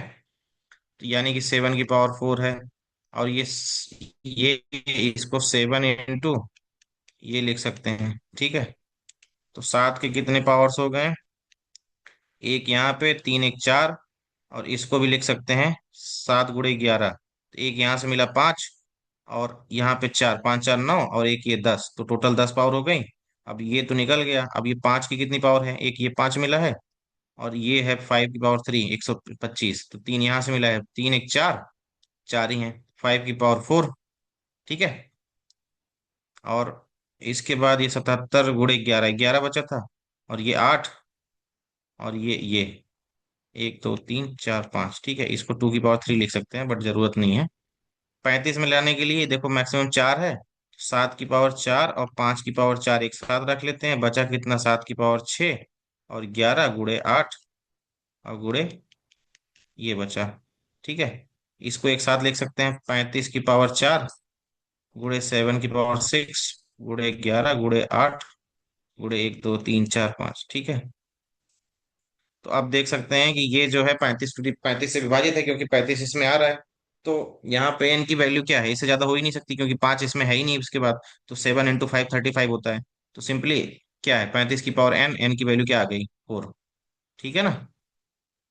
तो यानी कि 7 की पावर 4 है। और ये इसको 7 × ये लिख सकते हैं। ठीक है। तो 7 के कितने पावर्स हो गए? एक यहाँ पे, 3 1 4। और इसको भी लिख सकते हैं 7 × 11। तो एक यहाँ से मिला 5, और यहाँ पे 4, 5 4 9, और एक ये 10, तो टोटल 10 पावर हो गई। अब ये तो निकल गया, अब ये 5 की कितनी पावर है? एक ये 5 मिला है, और ये है 5 की पावर 3, 125। तो 3 यहाँ से मिला है, 3 1 4, 4 ही है। 5 की पावर 4। ठीक है। और इसके बाद ये 77 × 11, 11 बचा था, और ये 8, और ये 1 2 3 4 5। ठीक है, इसको 2 की पावर 3 लिख सकते हैं, बट जरूरत नहीं है। 35 में लाने के लिए देखो मैक्सिमम 4 है। 7 की पावर 4 और 5 की पावर 4 एक साथ रख लेते हैं, बचा कितना? 7 की पावर 6, और 11 × 8, और गुड़े ये बचा। ठीक है। इसको एक साथ लिख सकते हैं, 35 की पावर 4 गुड़े 7 की पावर 6 गुड़े 11 गुड़े 8 गुड़े 1 2 3 4 5। ठीक है। तो आप देख सकते हैं कि ये जो है 35 से विभाजित है, क्योंकि 35 इसमें आ रहा है। तो यहाँ पे एन की वैल्यू क्या है? इससे ज्यादा हो ही नहीं सकती, क्योंकि 5 इसमें है ही नहीं उसके बाद। तो 7 × 5 35 होता है। तो सिंपली क्या है, 35 की पावर एन की वैल्यू क्या आ गई? 4। ठीक है ना,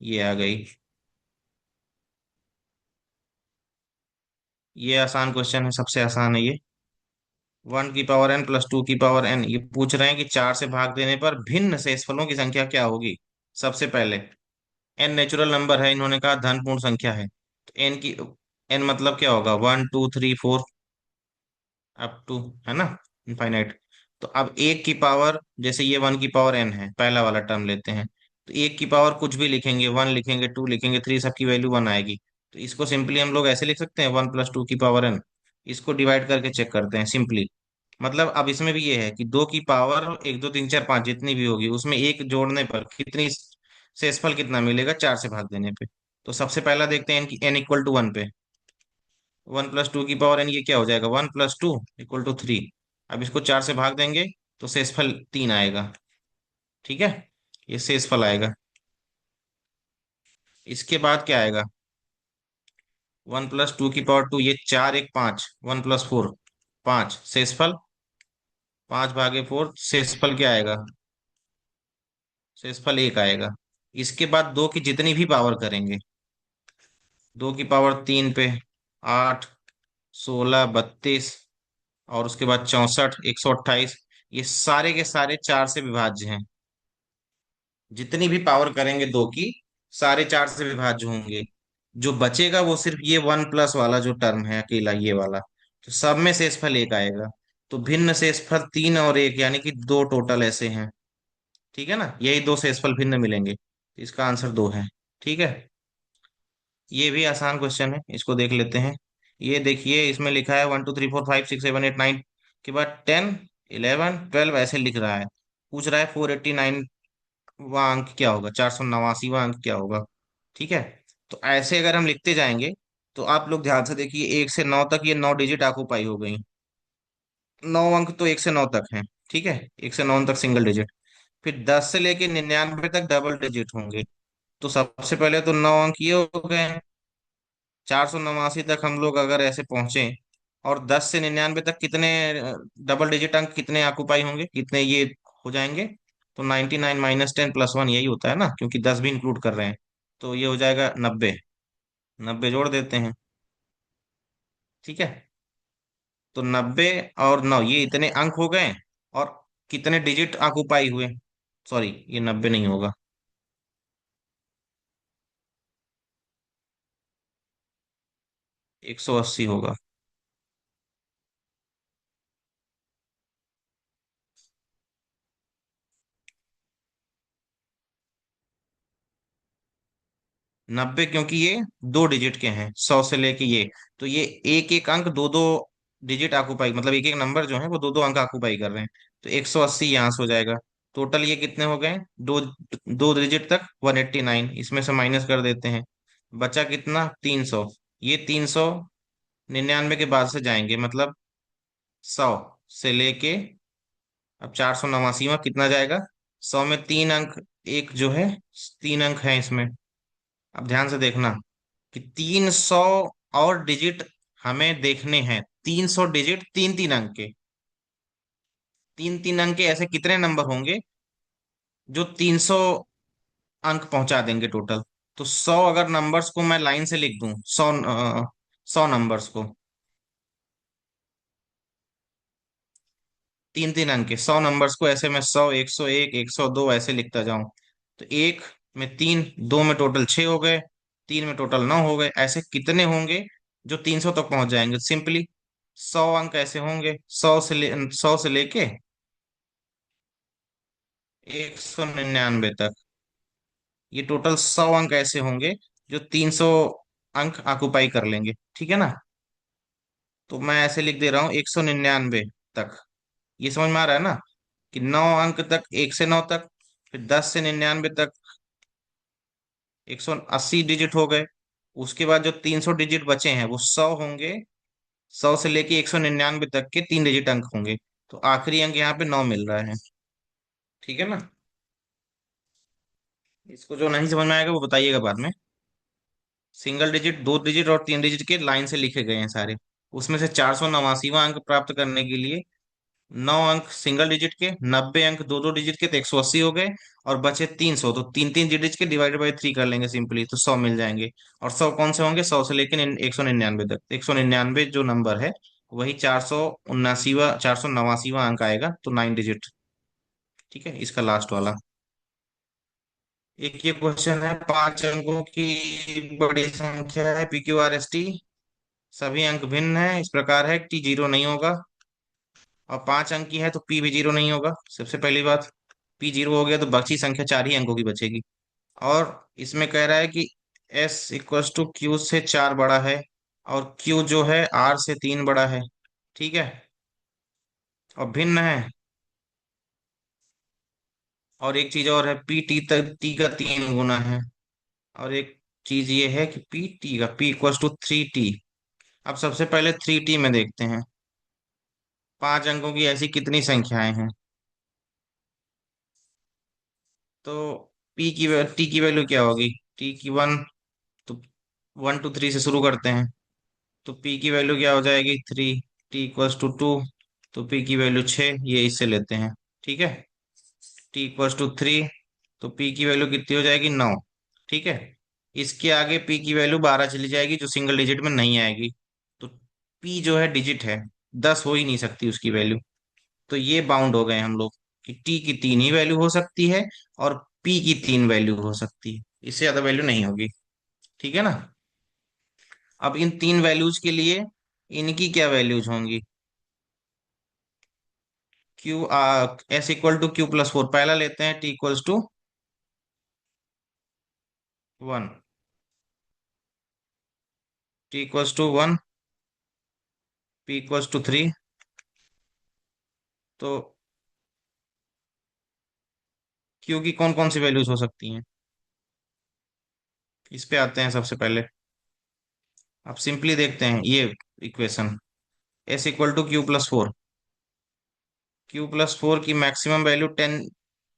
ये आ गई। ये आसान क्वेश्चन है, सबसे आसान है ये। 1 की पावर n प्लस 2 की पावर n, ये पूछ रहे हैं कि 4 से भाग देने पर भिन्न शेषफलों की संख्या क्या होगी। सबसे पहले, एन नेचुरल नंबर है, इन्होंने कहा धन पूर्ण संख्या है, तो एन मतलब क्या होगा? 1 2 3 4 अप टू, है ना, इनफाइनाइट। तो अब एक की पावर, जैसे ये 1 की पावर n है, पहला वाला टर्म लेते हैं, तो एक की पावर कुछ भी लिखेंगे, 1 लिखेंगे, 2 लिखेंगे, 3, सबकी वैल्यू 1 आएगी। तो इसको सिंपली हम लोग ऐसे लिख सकते हैं, 1 + 2 की पावर n। इसको डिवाइड करके चेक करते हैं सिंपली। मतलब अब इसमें भी ये है कि 2 की पावर 1 2 3 4 5 जितनी भी होगी, उसमें एक जोड़ने पर कितनी शेषफल कितना मिलेगा 4 से भाग देने पे। तो सबसे पहला देखते हैं कि n = 1 पे। 1 + 2 की पावर n, ये क्या हो जाएगा? 1 + 2 = 3। अब इसको 4 से भाग देंगे, तो शेषफल 3 आएगा। ठीक है, ये शेषफल आएगा। इसके बाद क्या आएगा? 1 + 2 की पावर 2, ये 4 1 5, 1 + 4 5, शेषफल 5/4, शेषफल क्या आएगा? शेषफल 1 आएगा। इसके बाद 2 की जितनी भी पावर करेंगे, 2 की पावर 3 पे 8 16 32, और उसके बाद 64 128, ये सारे के सारे 4 से विभाज्य हैं। जितनी भी पावर करेंगे 2 की, सारे 4 से विभाज्य होंगे। जो बचेगा वो सिर्फ ये 1+ वाला जो टर्म है, अकेला ये वाला। तो सब में शेषफल 1 आएगा। तो भिन्न शेषफल 3 और 1, यानी कि 2 टोटल ऐसे हैं। ठीक है ना, यही 2 शेषफल भिन्न मिलेंगे, तो इसका आंसर 2 है। ठीक है। ये भी आसान क्वेश्चन है, इसको देख लेते हैं। ये देखिए, इसमें लिखा है 1 2 3 4 5 6 7 8 9 के बाद 10 11 12 ऐसे लिख रहा है। पूछ रहा है 489 वह अंक क्या होगा, 489वां अंक क्या होगा। ठीक है। तो ऐसे अगर हम लिखते जाएंगे, तो आप लोग ध्यान से देखिए, 1 से 9 तक ये 9 डिजिट ऑक्युपाई हो गई। 9 अंक तो 1 से 9 तक है। ठीक है, 1 से 9 तक सिंगल डिजिट। फिर 10 से लेके 99 तक डबल डिजिट होंगे। तो सबसे पहले तो 9 अंक ये हो गए हैं। 489 तक हम लोग अगर ऐसे पहुंचे, और 10 से 99 तक कितने डबल डिजिट अंक कितने ऑक्युपाई होंगे, कितने ये हो जाएंगे? तो 99 - 10 + 1 यही होता है ना, क्योंकि 10 भी इंक्लूड कर रहे हैं। तो ये हो जाएगा 90। 90 जोड़ देते हैं। ठीक है। तो 90 और 9 ये इतने अंक हो गए। और कितने डिजिट ऑक्युपाई हुए? सॉरी, ये 90 नहीं होगा। 180 होगा। 90 क्योंकि ये दो डिजिट के हैं, 100 से लेके ये। तो ये एक एक अंक दो दो डिजिट ऑक्युपाई, मतलब एक एक नंबर जो है वो दो दो अंक ऑक्युपाई कर रहे हैं। तो 180 यहाँ से हो जाएगा। टोटल ये कितने हो गए? दो, दो डिजिट तक 189, इसमें से माइनस कर देते हैं। बचा कितना? 300। ये 399 के बाद से जाएंगे, मतलब 100 से लेके, अब 489 कितना जाएगा? 100 में तीन अंक, एक जो है, तीन अंक है इसमें। अब ध्यान से देखना कि 300 और डिजिट हमें देखने हैं। 300 डिजिट तीन तीन अंक के, तीन तीन अंक के ऐसे कितने नंबर होंगे जो 300 अंक पहुंचा देंगे टोटल? तो 100 अगर नंबर्स को मैं लाइन से लिख दूं, 100 नंबर्स को, तीन तीन अंक के 100 नंबर्स को ऐसे मैं 100, 101, 102 ऐसे लिखता जाऊं, तो एक में तीन, दो में टोटल 6 हो गए, तीन में टोटल 9 हो गए। ऐसे कितने होंगे जो 300 तक पहुंच जाएंगे? सिंपली 100 अंक ऐसे होंगे, 100 से लेके 199 तक। ये टोटल 100 अंक ऐसे होंगे जो 300 अंक ऑक्युपाई कर लेंगे, ठीक है ना? तो मैं ऐसे लिख दे रहा हूँ 199 तक। ये समझ में आ रहा है ना कि 9 अंक तक, 1 से 9 तक, फिर 10 से 99 तक 180 डिजिट हो गए। उसके बाद जो 300 डिजिट बचे हैं वो 100 होंगे। 100 से लेके 199 तक के तीन डिजिट अंक होंगे। तो आखिरी अंक यहाँ पे 9 मिल रहा है, ठीक है ना? इसको जो नहीं समझ में आएगा वो बताइएगा बाद में। सिंगल डिजिट, दो डिजिट और तीन डिजिट के लाइन से लिखे गए हैं सारे। उसमें से 489वां अंक प्राप्त करने के लिए 9 अंक सिंगल डिजिट के, 90 अंक दो दो डिजिट के, तो 180 हो गए। और बचे 300, तो तीन तीन डिजिट के डिवाइडेड बाई थ्री कर लेंगे सिंपली, तो 100 मिल जाएंगे। और 100 कौन से होंगे? 100 से लेकर 199 तक। 199 जो नंबर है वही 479वां अंक आएगा, तो 9 डिजिट। ठीक है, इसका लास्ट वाला। एक ये क्वेश्चन है, 5 अंकों की बड़ी संख्या है PQRST, सभी अंक भिन्न है, इस प्रकार है टी जीरो नहीं होगा। और 5 अंक की है तो पी भी जीरो नहीं होगा, सबसे पहली बात। पी जीरो हो गया तो बची संख्या 4 ही अंकों की बचेगी। और इसमें कह रहा है कि एस इक्वल्स टू क्यू से 4 बड़ा है, और क्यू जो है आर से 3 बड़ा है, ठीक है, और भिन्न है। और एक चीज और है, पी टी तक टी का 3 गुना है। और एक चीज ये है कि पी टी का पी इक्वल्स टू 3T। अब सबसे पहले 3T में देखते हैं, 5 अंकों की ऐसी कितनी संख्याएं हैं। तो टी की वैल्यू क्या होगी? टी की 1, तो 1 to 3 से शुरू करते हैं। तो पी की वैल्यू क्या हो जाएगी? 3। टी इक्वल्स टू 2, तो पी की वैल्यू 6, ये इससे लेते हैं, ठीक है। टी इक्वल्स टू 3, तो पी की वैल्यू कितनी हो जाएगी? 9, ठीक है। इसके आगे पी की वैल्यू 12 चली जाएगी, जो सिंगल डिजिट में नहीं आएगी। तो पी जो है डिजिट है, 10 हो ही नहीं सकती उसकी वैल्यू। तो ये बाउंड हो गए हम लोग कि टी की 3 ही वैल्यू हो सकती है, और पी की 3 वैल्यू हो सकती है, इससे ज्यादा वैल्यू नहीं होगी, ठीक है ना? अब इन तीन वैल्यूज के लिए इनकी क्या वैल्यूज होंगी? Q S equal to Q+4 पहला लेते हैं, T equals to 1, T equals to 1, P equals to 3। तो क्यू की कौन कौन सी वैल्यूज हो सकती हैं? इस पे आते हैं सबसे पहले। अब सिंपली देखते हैं ये equation, S equal to Q+4। Q+4 की मैक्सिमम वैल्यू 10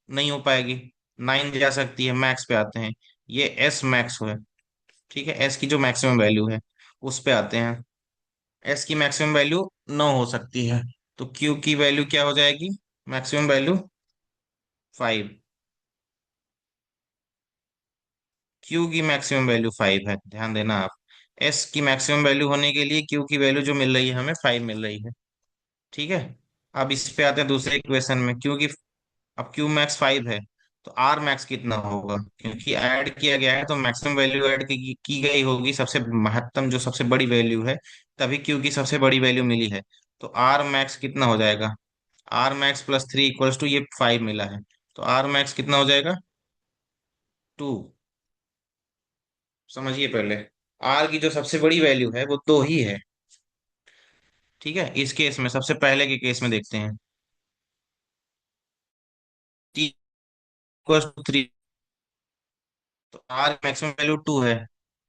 नहीं हो पाएगी, 9 जा सकती है, मैक्स पे आते हैं। ये एस मैक्स है, ठीक है, एस की जो मैक्सिमम वैल्यू है उस पे आते हैं। एस की मैक्सिमम वैल्यू 9 हो सकती है, तो क्यू की वैल्यू क्या हो जाएगी? Maximum value 5। क्यू की मैक्सिमम वैल्यू 5 है, ध्यान देना आप। एस की मैक्सिमम वैल्यू होने के लिए क्यू की वैल्यू जो मिल रही है हमें 5 मिल रही है। ठीक है। अब इस पे आते हैं दूसरे इक्वेशन में, क्योंकि अब क्यू मैक्स 5 है, तो आर मैक्स कितना होगा, क्योंकि ऐड किया गया है तो मैक्सिमम वैल्यू ऐड की गई होगी, सबसे महत्तम जो सबसे बड़ी वैल्यू है, तभी क्यू की सबसे बड़ी वैल्यू मिली है। तो आर मैक्स कितना हो जाएगा, R max plus 3 equals to ये 5 मिला है, तो आर मैक्स कितना हो जाएगा, 2। समझिए पहले, आर की जो सबसे बड़ी वैल्यू है वो 2 ही है। ठीक है, इस केस में सबसे पहले के केस में देखते हैं, टी इक्वल्स टू 3, तो आर मैक्सिमम वैल्यू 2 है,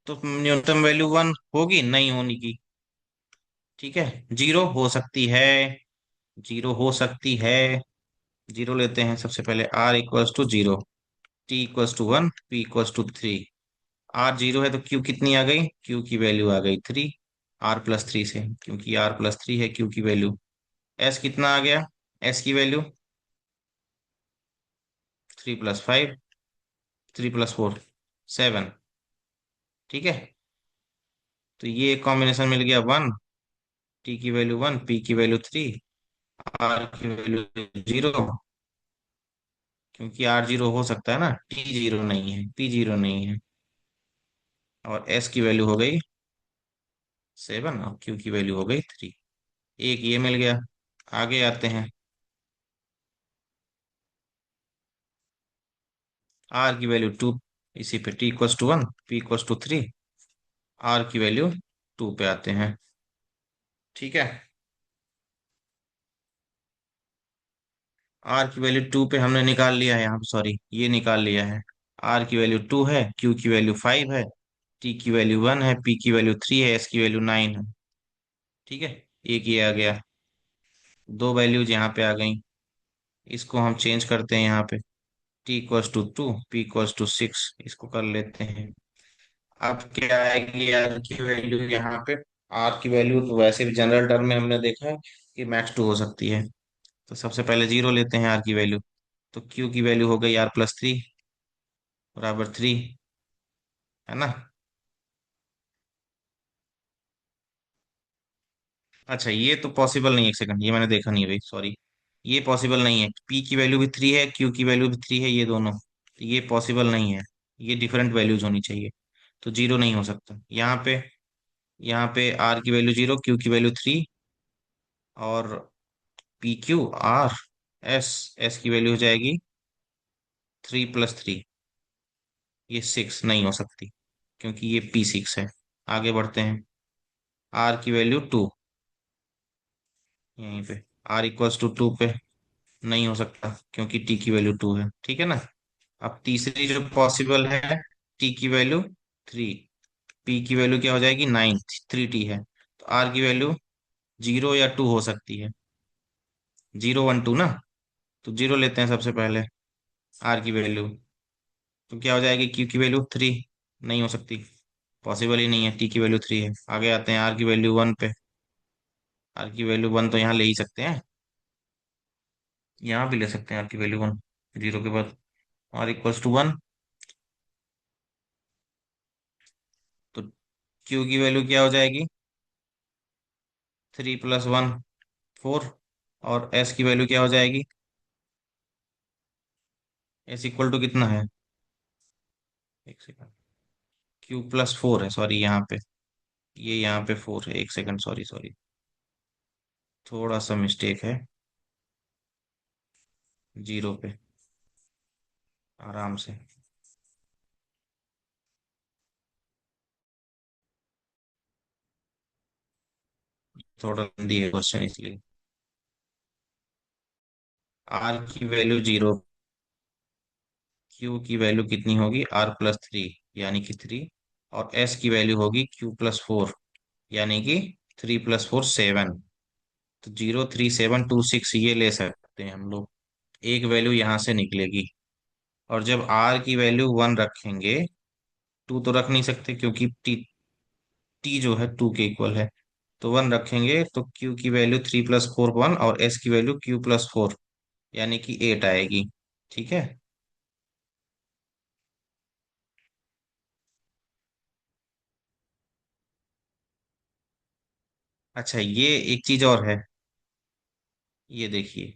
तो न्यूनतम वैल्यू 1 होगी नहीं होने की। ठीक है, जीरो हो सकती है, जीरो हो सकती है, जीरो लेते हैं सबसे पहले, R equals to zero, T equals to 1, P equals to 3। R zero है तो क्यू कितनी आ गई, क्यू की वैल्यू आ गई 3, R+3 से, क्योंकि R+3 है क्यू की वैल्यू। एस कितना आ गया, एस की वैल्यू 3+5, 3+4, 7। ठीक है, तो ये कॉम्बिनेशन मिल गया 1, टी की वैल्यू 1, पी की वैल्यू 3, आर की वैल्यू 0, क्योंकि आर जीरो हो सकता है ना, टी जीरो नहीं है, पी जीरो नहीं है। और एस की वैल्यू हो गई 7 और क्यू की वैल्यू हो गई 3। एक ये मिल गया। आगे आते हैं, आर की वैल्यू 2, इसी पे T equals to 1, P equals to 3, R की वैल्यू 2 पे आते हैं। ठीक है, आर की वैल्यू 2 पे हमने निकाल लिया है, यहाँ पे सॉरी ये निकाल लिया है। आर की वैल्यू 2 है, क्यू की वैल्यू 5 है, टी की वैल्यू 1 है, पी की वैल्यू 3 है, एस की वैल्यू 9 है। ठीक है, एक ये आ गया, दो वैल्यूज यहाँ पे आ गई, इसको हम चेंज करते हैं यहाँ पे, T equals to 2, P equals to 6, इसको कर लेते हैं। अब क्या आएगी आर की वैल्यू यहाँ पे, आर की वैल्यू तो वैसे भी जनरल टर्म में हमने देखा है कि मैक्स 2 हो सकती है, तो सबसे पहले जीरो लेते हैं आर की वैल्यू, तो क्यू की वैल्यू हो गई R+3 बराबर 3, है ना। अच्छा ये तो पॉसिबल नहीं है, एक सेकंड, ये मैंने देखा नहीं है भाई, सॉरी। ये पॉसिबल नहीं है, पी की वैल्यू भी 3 है, क्यू की वैल्यू भी 3 है, ये दोनों, तो ये पॉसिबल नहीं है, ये डिफरेंट वैल्यूज होनी चाहिए, तो जीरो नहीं हो सकता यहाँ पे। यहाँ पे आर की वैल्यू 0, क्यू की वैल्यू 3, और P Q R S, S की वैल्यू हो जाएगी 3+3, ये 6 नहीं हो सकती, क्योंकि ये P6 है। आगे बढ़ते हैं, आर की वैल्यू 2, यहीं पे आर इक्वल्स टू 2 पे नहीं हो सकता, क्योंकि टी की वैल्यू 2 है। ठीक है ना। अब तीसरी जो पॉसिबल है, टी की वैल्यू 3, पी की वैल्यू क्या हो जाएगी 9, 3T है, तो आर की वैल्यू 0 या 2 हो सकती है, 0 1 2 ना, तो जीरो लेते हैं सबसे पहले, आर की वैल्यू, तो क्या हो जाएगी, क्यू की वैल्यू 3, नहीं हो सकती, पॉसिबल ही नहीं है, टी की वैल्यू 3 है। आगे आते हैं आर की वैल्यू 1 पे, आर की वैल्यू 1 तो यहाँ ले ही सकते हैं, यहाँ भी ले सकते हैं आर की वैल्यू 1, जीरो के बाद आर इक्वल्स टू 1, तो क्यू की वैल्यू क्या हो जाएगी, 3+1, 4, और एस की वैल्यू क्या हो जाएगी, एस इक्वल टू कितना है, एक सेकंड, Q+4 है, सॉरी यहाँ पे, ये यहाँ पे 4 है, एक सेकंड, सॉरी सॉरी, थोड़ा सा मिस्टेक है, जीरो पे, आराम से, थोड़ा जल्दी है क्वेश्चन इसलिए। आर की वैल्यू 0, क्यू की वैल्यू कितनी होगी, R+3 यानी कि 3, और एस की वैल्यू होगी Q+4 यानी कि 3+4 7, तो 0 3 7 2 6 ये ले सकते हैं हम लोग, एक वैल्यू यहाँ से निकलेगी। और जब आर की वैल्यू 1 रखेंगे, 2 तो रख नहीं सकते क्योंकि टी, टी जो है 2 के इक्वल है, तो 1 रखेंगे तो क्यू की वैल्यू 3+4 1, और एस की वैल्यू Q+4 यानी कि 8 आएगी। ठीक है। अच्छा ये एक चीज और है, ये देखिए,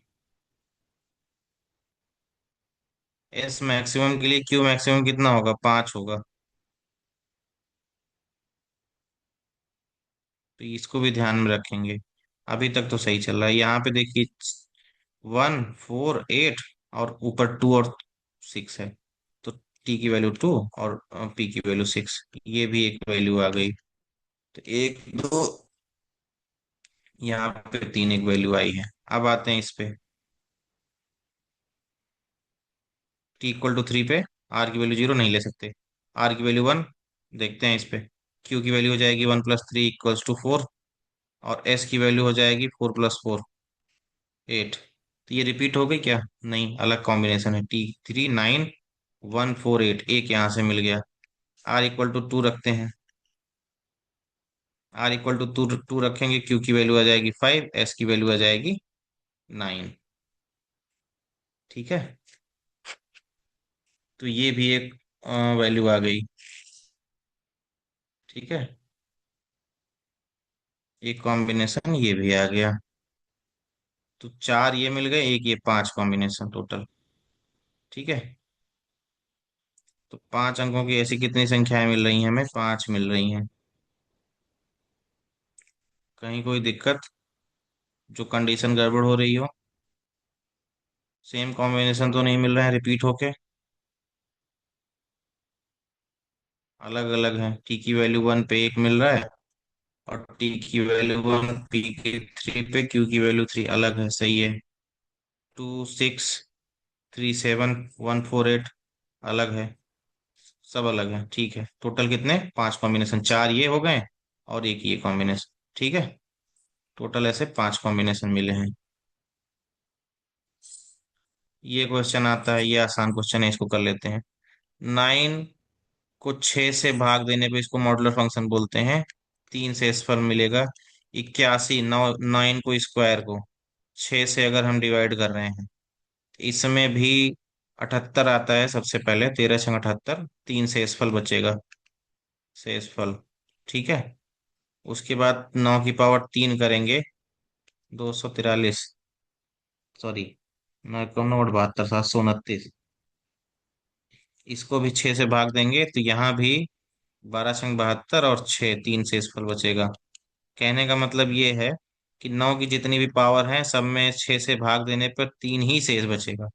एस मैक्सिमम के लिए क्यू मैक्सिमम कितना होगा, 5 होगा। तो इसको भी ध्यान में रखेंगे। अभी तक तो सही चल रहा है। यहाँ पे देखिए, 1 4 8 और ऊपर 2 और 6 है। तो टी की वैल्यू 2 और पी की वैल्यू 6, ये भी एक वैल्यू आ गई। तो 1 2, यहाँ पे 3 एक वैल्यू आई है। अब आते हैं इस पे, टी इक्वल टू 3 पे आर की वैल्यू 0 नहीं ले सकते, आर की वैल्यू 1। देखते हैं इस पे, क्यू की वैल्यू हो जाएगी 1 + 3 इक्वल्स टू 4, और एस की वैल्यू हो जाएगी 4 + 4 8। तो ये रिपीट हो गई क्या? नहीं, अलग कॉम्बिनेशन है। T 3 9 1 4 8, एक यहाँ से मिल गया। आर इक्वल टू 2 रखते हैं, R equal to two two रखेंगे, क्यू की वैल्यू आ जाएगी 5, एस की वैल्यू आ जाएगी 9। ठीक है, तो ये भी एक वैल्यू आ गई। ठीक है, एक कॉम्बिनेशन ये भी आ गया। तो 4 ये मिल गए, एक ये 5 कॉम्बिनेशन टोटल। ठीक है, तो 5 अंकों की ऐसी कितनी संख्याएं मिल रही हैं हमें? 5 मिल रही हैं। कहीं कोई दिक्कत, जो कंडीशन गड़बड़ हो रही हो? सेम कॉम्बिनेशन तो नहीं मिल रहा है रिपीट होके, अलग अलग है। टी की वैल्यू 1 पे एक मिल रहा है, और टी की वैल्यू 1 पी के 3 पे, क्यू की वैल्यू 3 अलग है। सही है। 2 6 3 7 1 4 8 अलग है, सब अलग है। ठीक है, टोटल कितने? 5 कॉम्बिनेशन, 4 ये हो गए और एक ये कॉम्बिनेशन। ठीक है, टोटल ऐसे 5 कॉम्बिनेशन मिले हैं। ये क्वेश्चन आता है, ये आसान क्वेश्चन है, इसको कर लेते हैं। 9 को 6 से भाग देने पे इसको मॉडुलर फंक्शन बोलते हैं। 3 से इस फल मिलेगा। 81, 9 को स्क्वायर को 6 से अगर हम डिवाइड कर रहे हैं, इसमें भी 78 आता है सबसे पहले। 13 × 78, 3 से इस फल बचेगा, से इस फल। ठीक है, उसके बाद 9 की पावर 3 करेंगे, 243। सॉरी, 9 × 9 = 72, 729। इसको भी 6 से भाग देंगे तो यहाँ भी 12 × 72 और 6, 3 से इस फल बचेगा। कहने का मतलब ये है कि 9 की जितनी भी पावर है, सब में 6 से भाग देने पर 3 ही शेष बचेगा।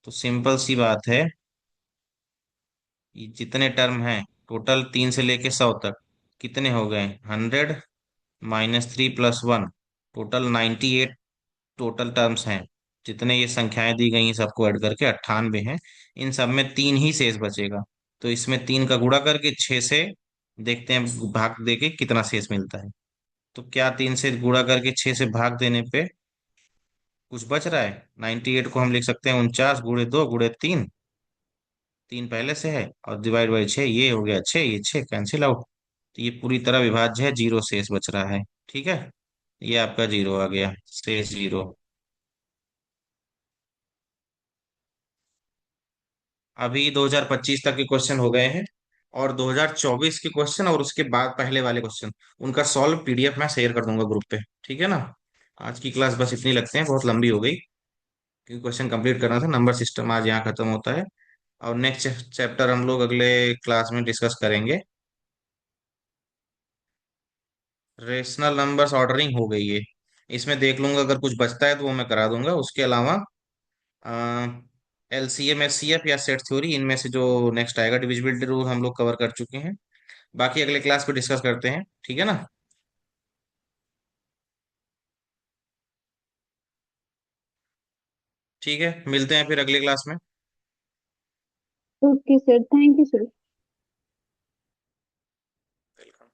तो सिंपल सी बात है, ये जितने टर्म हैं टोटल, 3 से लेके 100 तक, कितने हो गए? 100 -3 + 1, टोटल 98 टोटल टर्म्स हैं। जितने ये संख्याएं दी गई हैं सबको ऐड करके 98 हैं। इन सब में 3 ही शेष बचेगा। तो इसमें 3 का गुणा करके 6 से देखते हैं भाग देके कितना शेष मिलता है। तो क्या 3 से गुणा करके 6 से भाग देने पे कुछ बच रहा है? 98 को हम लिख सकते हैं 49 × 2 × 3, 3 पहले से है, और डिवाइड बाई 6, ये हो गया 6, ये 6 कैंसिल आउट। तो ये पूरी तरह विभाज्य है, जीरो शेष बच रहा है। ठीक है, ये आपका जीरो आ गया, शेष जीरो। अभी 2025 तक के क्वेश्चन हो गए हैं, और 2024 के क्वेश्चन और उसके बाद पहले वाले क्वेश्चन, उनका सॉल्व पीडीएफ मैं शेयर कर दूंगा ग्रुप पे। ठीक है ना? आज की क्लास बस इतनी लगते हैं, बहुत लंबी हो गई, क्योंकि क्वेश्चन कंप्लीट करना था। नंबर सिस्टम आज यहाँ खत्म होता है, और नेक्स्ट चैप्टर हम लोग अगले क्लास में डिस्कस करेंगे। रेशनल नंबर्स ऑर्डरिंग हो गई है, इसमें देख लूंगा, अगर कुछ बचता है तो वो मैं करा दूंगा। उसके अलावा एलसीएम, एचसीएफ या सेट थ्योरी, इनमें से जो नेक्स्ट आएगा, डिविजिबिलिटी रूल हम लोग कवर कर चुके हैं। बाकी अगले क्लास पे डिस्कस करते हैं। ठीक है ना? ठीक है, मिलते हैं फिर अगली क्लास में। Okay sir, thank you sir. Welcome.